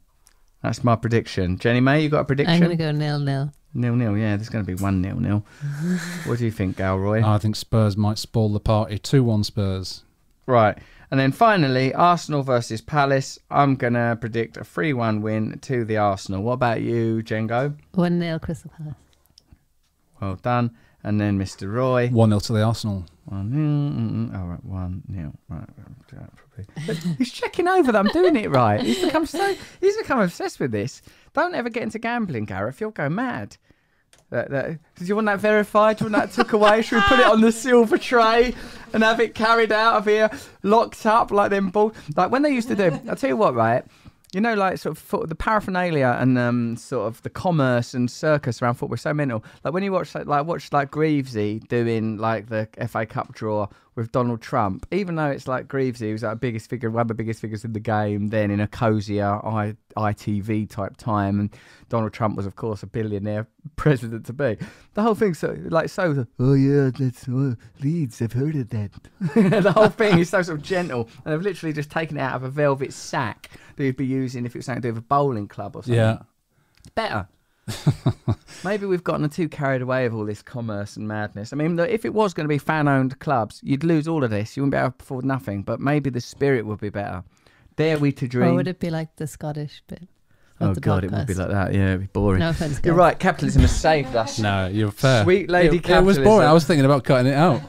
Speaker 1: That's my prediction. Jenny May, you got a prediction?
Speaker 3: I'm going to go 0-0.
Speaker 1: 0-0, yeah, there's going to be 1-0. What do you think, Gal Roy?
Speaker 2: I think Spurs might spoil the party. 2-1 Spurs.
Speaker 1: Right. And then finally, Arsenal versus Palace. I'm going to predict a 3-1 win to the Arsenal. What about you, Jengo?
Speaker 3: 1-0 Crystal Palace.
Speaker 1: Well done. And then Mr. Roy.
Speaker 2: 1-0 to the Arsenal.
Speaker 1: 1-0. All right, 1-0. Right. Probably. He's checking over that I'm doing it right. He's become obsessed with this. Don't ever get into gambling, Gareth. You'll go mad. Did you want that verified? Do you want that took away? Should we put it on the silver tray and have it carried out of here, locked up like them balls? Like when they used to do. I'll tell you what, right? You know, like sort of the paraphernalia and sort of the commerce and circus around football is so mental. Like when you watch like Greavesy doing like the FA Cup draw with Donald Trump, even though it's like Greavesy, who's like one of the biggest figures in the game, then in a cozier ITV type time, and Donald Trump was, of course, a billionaire president to be. The whole thing's oh yeah, that's Leeds, I've heard of that. The whole thing is so sort of gentle, and they've literally just taken it out of a velvet sack that you'd be using if it was something to do with a bowling club or something.
Speaker 2: Yeah.
Speaker 1: It's better. Maybe we've gotten too carried away with all this commerce and madness. I mean, if it was going to be fan-owned clubs, you'd lose all of this. You wouldn't be able to afford nothing, but maybe the spirit would be better. Dare we to dream?
Speaker 3: Or would it be like the Scottish bit?
Speaker 1: Oh, God, it would be like that. Yeah, it'd be boring.
Speaker 3: No offense,
Speaker 1: You're right, capitalism has saved us.
Speaker 2: No, you're fair.
Speaker 1: Sweet lady capitalism.
Speaker 2: It was boring. I was thinking about cutting it out.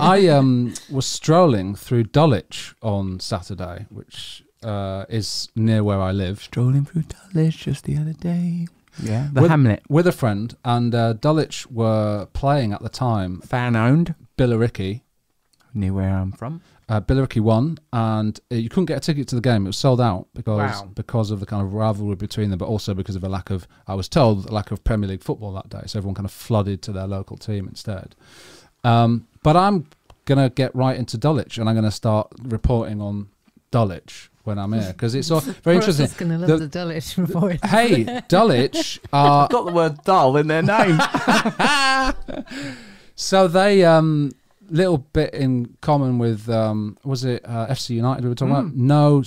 Speaker 2: I was strolling through Dulwich on Saturday, which is near where I live.
Speaker 1: Strolling through Dulwich just the other day. Yeah, Hamlet.
Speaker 2: With a friend, and Dulwich were playing at the time.
Speaker 1: Fan-owned.
Speaker 2: Billericay.
Speaker 1: Near where I'm from.
Speaker 2: Billericay won, and you couldn't get a ticket to the game. It was sold out because of the kind of rivalry between them, but also because of I was told, a lack of Premier League football that day. So everyone kind of flooded to their local team instead. But I'm going to get right into Dulwich, and I'm going to start reporting on Dulwich when I'm here, because it's all very interesting.
Speaker 3: I'm just going to love the Dulwich report.
Speaker 2: Hey, Dulwich are...
Speaker 1: got the word dull in their name.
Speaker 2: So they... little bit in common with was it FC United we were talking about? No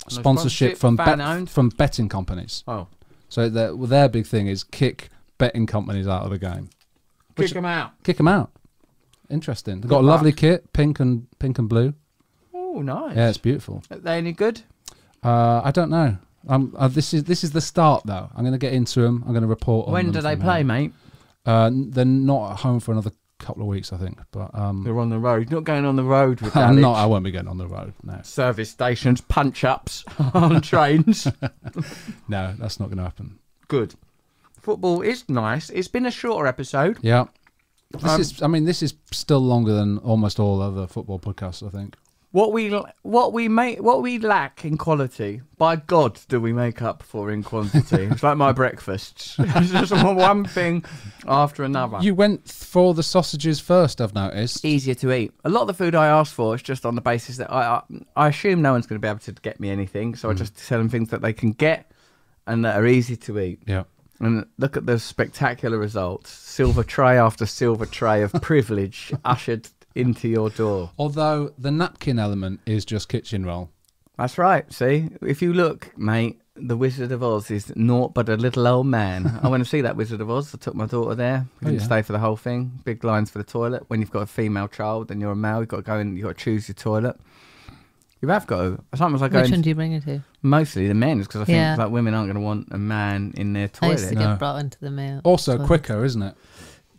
Speaker 2: sponsorship from betting companies.
Speaker 1: Oh,
Speaker 2: so their big thing is kick betting companies out of the game.
Speaker 1: Kick them out.
Speaker 2: Kick them out. Interesting. They've got a lovely kit, pink and blue.
Speaker 1: Oh, nice.
Speaker 2: Yeah, it's beautiful.
Speaker 1: Are they any good?
Speaker 2: I don't know. This is the start though. I'm going to get into them. I'm going to report on them.
Speaker 1: When do they play, mate?
Speaker 2: They're not at home for another couple of weeks, I think, but
Speaker 1: they're on the road. You're not going on the road with
Speaker 2: I'm not. I won't be getting on the road. No.
Speaker 1: Service stations, punch ups on trains.
Speaker 2: No, that's not going to happen.
Speaker 1: Good. Football is nice. It's been a shorter episode.
Speaker 2: Yeah. This is still longer than almost all other football podcasts, I think.
Speaker 1: What we lack in quality, by God, do we make up for in quantity? It's like my breakfasts. It's just one thing after another.
Speaker 2: You went for the sausages first, I've noticed.
Speaker 1: Easier to eat. A lot of the food I ask for is just on the basis that I assume no one's going to be able to get me anything, so I just tell them things that they can get and that are easy to eat.
Speaker 2: Yeah.
Speaker 1: And look at the spectacular results. Silver tray after silver tray of privilege ushered into your door.
Speaker 2: Although the napkin element is just kitchen roll.
Speaker 1: That's right. See, if you look, mate, the Wizard of Oz is naught but a little old man. I went to see that Wizard of Oz. I took my daughter there. We didn't stay for the whole thing. Big lines for the toilet. When you've got a female child and you're a male, you've got to go and you've got to choose your toilet. You have got to. Sometimes I go.
Speaker 3: Which one do you bring her to?
Speaker 1: Mostly the men's, because I think like women aren't going to want a man in their toilet.
Speaker 3: I used to get brought into the male.
Speaker 2: Also
Speaker 3: toilet.
Speaker 2: Quicker, isn't it?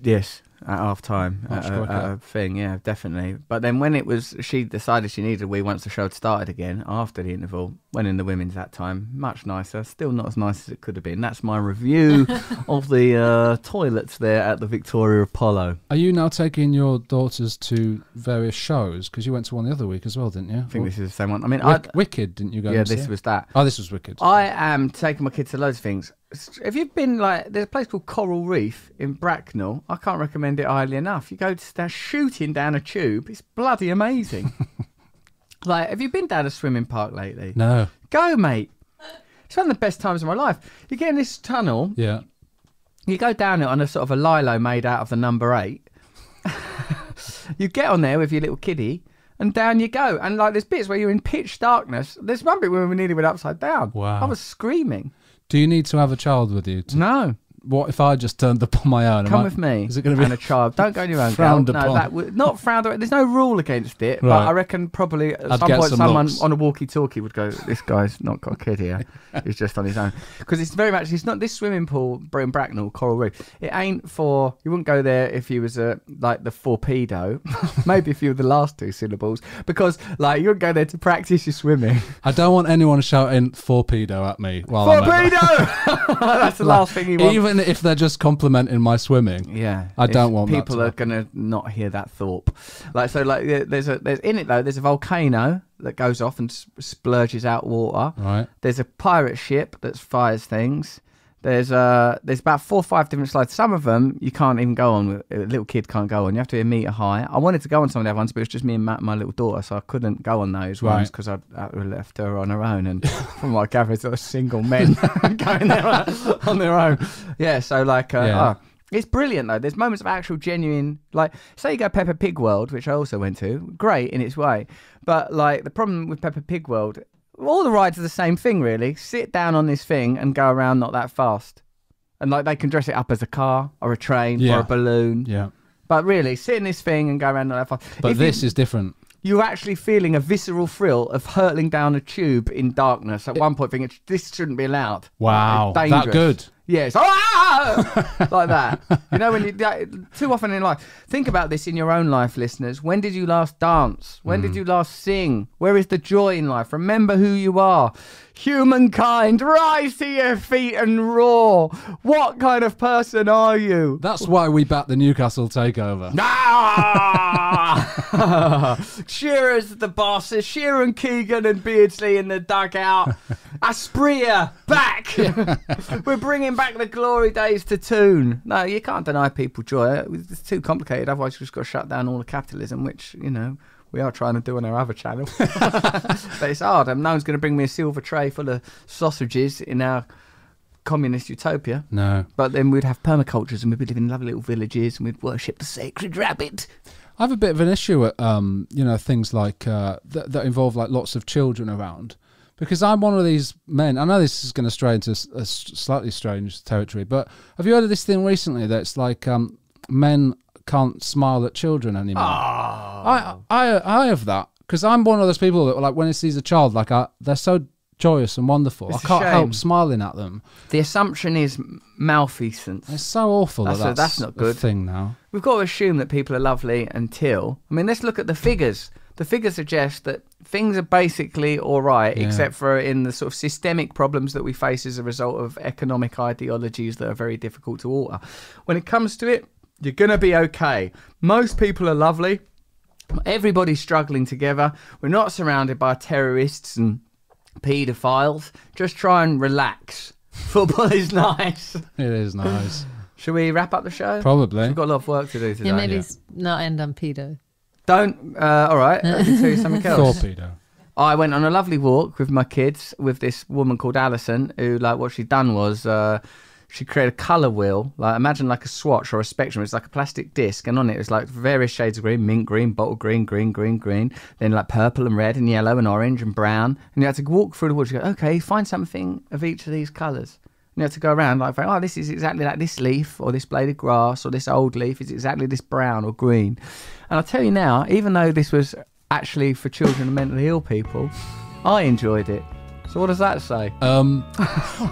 Speaker 1: Yes. At half time, a thing, yeah, definitely. But then when she decided she needed a wee once the show had started again after the interval, went in the women's that time, much nicer, still not as nice as it could have been. That's my review of the toilets there at the Victoria Apollo.
Speaker 2: Are you now taking your daughters to various shows? Because you went to one the other week as well, didn't you?
Speaker 1: I think this is the same one. I mean,
Speaker 2: Wicked, didn't you go?
Speaker 1: Yeah, this was that.
Speaker 2: Oh, this was Wicked.
Speaker 1: I am taking my kids to loads of things. Have you been there's a place called Coral Reef in Bracknell. I can't recommend it highly enough. You go to shooting down a tube. It's bloody amazing. Have you been down a swimming park lately?
Speaker 2: No.
Speaker 1: Go, mate. It's one of the best times of my life. You get in this tunnel.
Speaker 2: Yeah.
Speaker 1: You go down it on a sort of a lilo made out of the number 8. You get on there with your little kiddie. And down you go. And there's bits where you're in pitch darkness. There's one bit where we nearly went upside down.
Speaker 2: Wow.
Speaker 1: I was screaming.
Speaker 2: Do you need to have a child with you?
Speaker 1: No.
Speaker 2: What if I just turned up on my own?
Speaker 1: Come with me.
Speaker 2: Is it going to be
Speaker 1: a child? Don't go on your own.
Speaker 2: Frowned
Speaker 1: girl.
Speaker 2: upon.
Speaker 1: No, not frowned upon. There's no rule against it.
Speaker 2: Right.
Speaker 1: But I reckon probably at some point someone
Speaker 2: looks
Speaker 1: on a walkie-talkie would go, "This guy's not got a kid here. He's just on his own." Because it's very much. It's not this swimming pool in Bracknell, Coral Reef. It ain't for. You wouldn't go there if you was the torpedo. Maybe if you were the last 2 syllables. Because you wouldn't go there to practice your swimming.
Speaker 2: I don't want anyone shouting "torpedo" at me while
Speaker 1: torpedo! That's the last thing you want.
Speaker 2: Even if they're just complimenting my swimming.
Speaker 1: Yeah,
Speaker 2: I don't want
Speaker 1: people
Speaker 2: that
Speaker 1: are gonna not hear that thorp. There's in it though. There's a volcano that goes off and splurges out water.
Speaker 2: Right.
Speaker 1: There's a pirate ship that fires things. There's about 4 or 5 different slides. Some of them you can't even go on. A little kid can't go on. You have to be a metre high. I wanted to go on some of the other ones, but it was just me and my little daughter, so I couldn't go on those ones because I left her on her own. And from what I gather, it's single men going there on their own. Yeah, so like, it's brilliant though. There's moments of actual genuine, like, say you go Peppa Pig World, which I also went to. Great in its way, but like the problem with Peppa Pig World. All the rides are the same thing, really. Sit down on this thing and go around not that fast. And like they can dress it up as a car or a train or a balloon. Yeah. But really, sit in this thing and go around not that fast.
Speaker 2: But this is different.
Speaker 1: You're actually feeling a visceral thrill of hurtling down a tube in darkness at one point, thinking, this shouldn't be allowed.
Speaker 2: Wow.
Speaker 1: Dangerous.
Speaker 2: That good.
Speaker 1: Yes, like that. You know, when you too often in life. Think about this in your own life, listeners. When did you last dance? When did you last sing? Where is the joy in life? Remember who you are. Humankind, rise to your feet and roar. What kind of person are you?
Speaker 2: That's why we back the Newcastle Takeover.
Speaker 1: Shearer's the bosses. Shearer and Keegan and Beardsley in the dugout. Aspria back. We're bringing back the glory days to Toon. No, you can't deny people joy. It's too complicated. Otherwise, you've just got to shut down all the capitalism, which, you know, we are trying to do on our other channel. But it's hard. No one's going to bring me a silver tray full of sausages in our communist utopia.
Speaker 2: No.
Speaker 1: But then we'd have permacultures and we'd be living in lovely little villages and we'd worship the sacred rabbit.
Speaker 2: I have a bit of an issue at, you know, things like that involve like lots of children around. Because I'm one of these men. I know this is going to stray into a slightly strange territory, but have you heard of this thing recently that's like men can't smile at children anymore? Oh. I have that because I'm one of those people that like when it sees a child, like they're so joyous and wonderful. I can't help smiling at them.
Speaker 1: The assumption is malfeasance.
Speaker 2: It's so awful that's
Speaker 1: not good.
Speaker 2: A thing now.
Speaker 1: We've got to assume that people are lovely until. I mean, let's look at the figures. The figures suggest that things are basically all right, except for in the sort of systemic problems that we face as a result of economic ideologies that are very difficult to alter. When it comes to it, you're going to be okay. Most people are lovely. Everybody's struggling together. We're not surrounded by terrorists and paedophiles. Just try and relax. Football is nice.
Speaker 2: It is nice.
Speaker 1: Should we wrap up the show?
Speaker 2: Probably.
Speaker 1: We've got a lot of work to do today.
Speaker 3: Yeah, maybe not end on pedo.
Speaker 1: Don't. All right. Let me tell you something else.
Speaker 2: Torpedo.
Speaker 1: I went on a lovely walk with my kids with this woman called Alison, who, like, what she'd done was she created a colour wheel. Like, imagine like a swatch or a spectrum. It's like a plastic disc, and on it was like various shades of green: mint green, bottle green, green, green, green. Then like purple and red and yellow and orange and brown. And you had to walk through the woods. You go, okay, find something of each of these colours. You have to go around like, oh, this is exactly like this leaf or this blade of grass or this old leaf is exactly this brown or green. And I'll tell you now, even though this was actually for children and mentally ill people, I enjoyed it. So what does that say?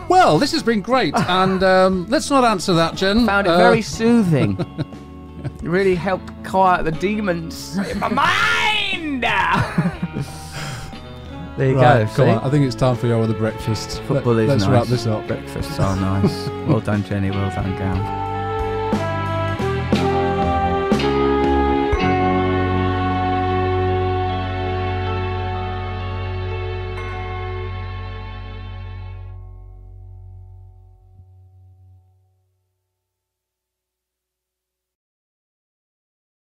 Speaker 2: Well, this has been great. And let's not answer that, Jen.
Speaker 1: Found it very soothing. It really helped quiet the demons in my mind. There you go.
Speaker 2: Come on. I think it's time for your other breakfast.
Speaker 1: Football is nice.
Speaker 2: Let's wrap this up.
Speaker 1: Breakfasts are nice. Well done, Jenny. Well done, Gal.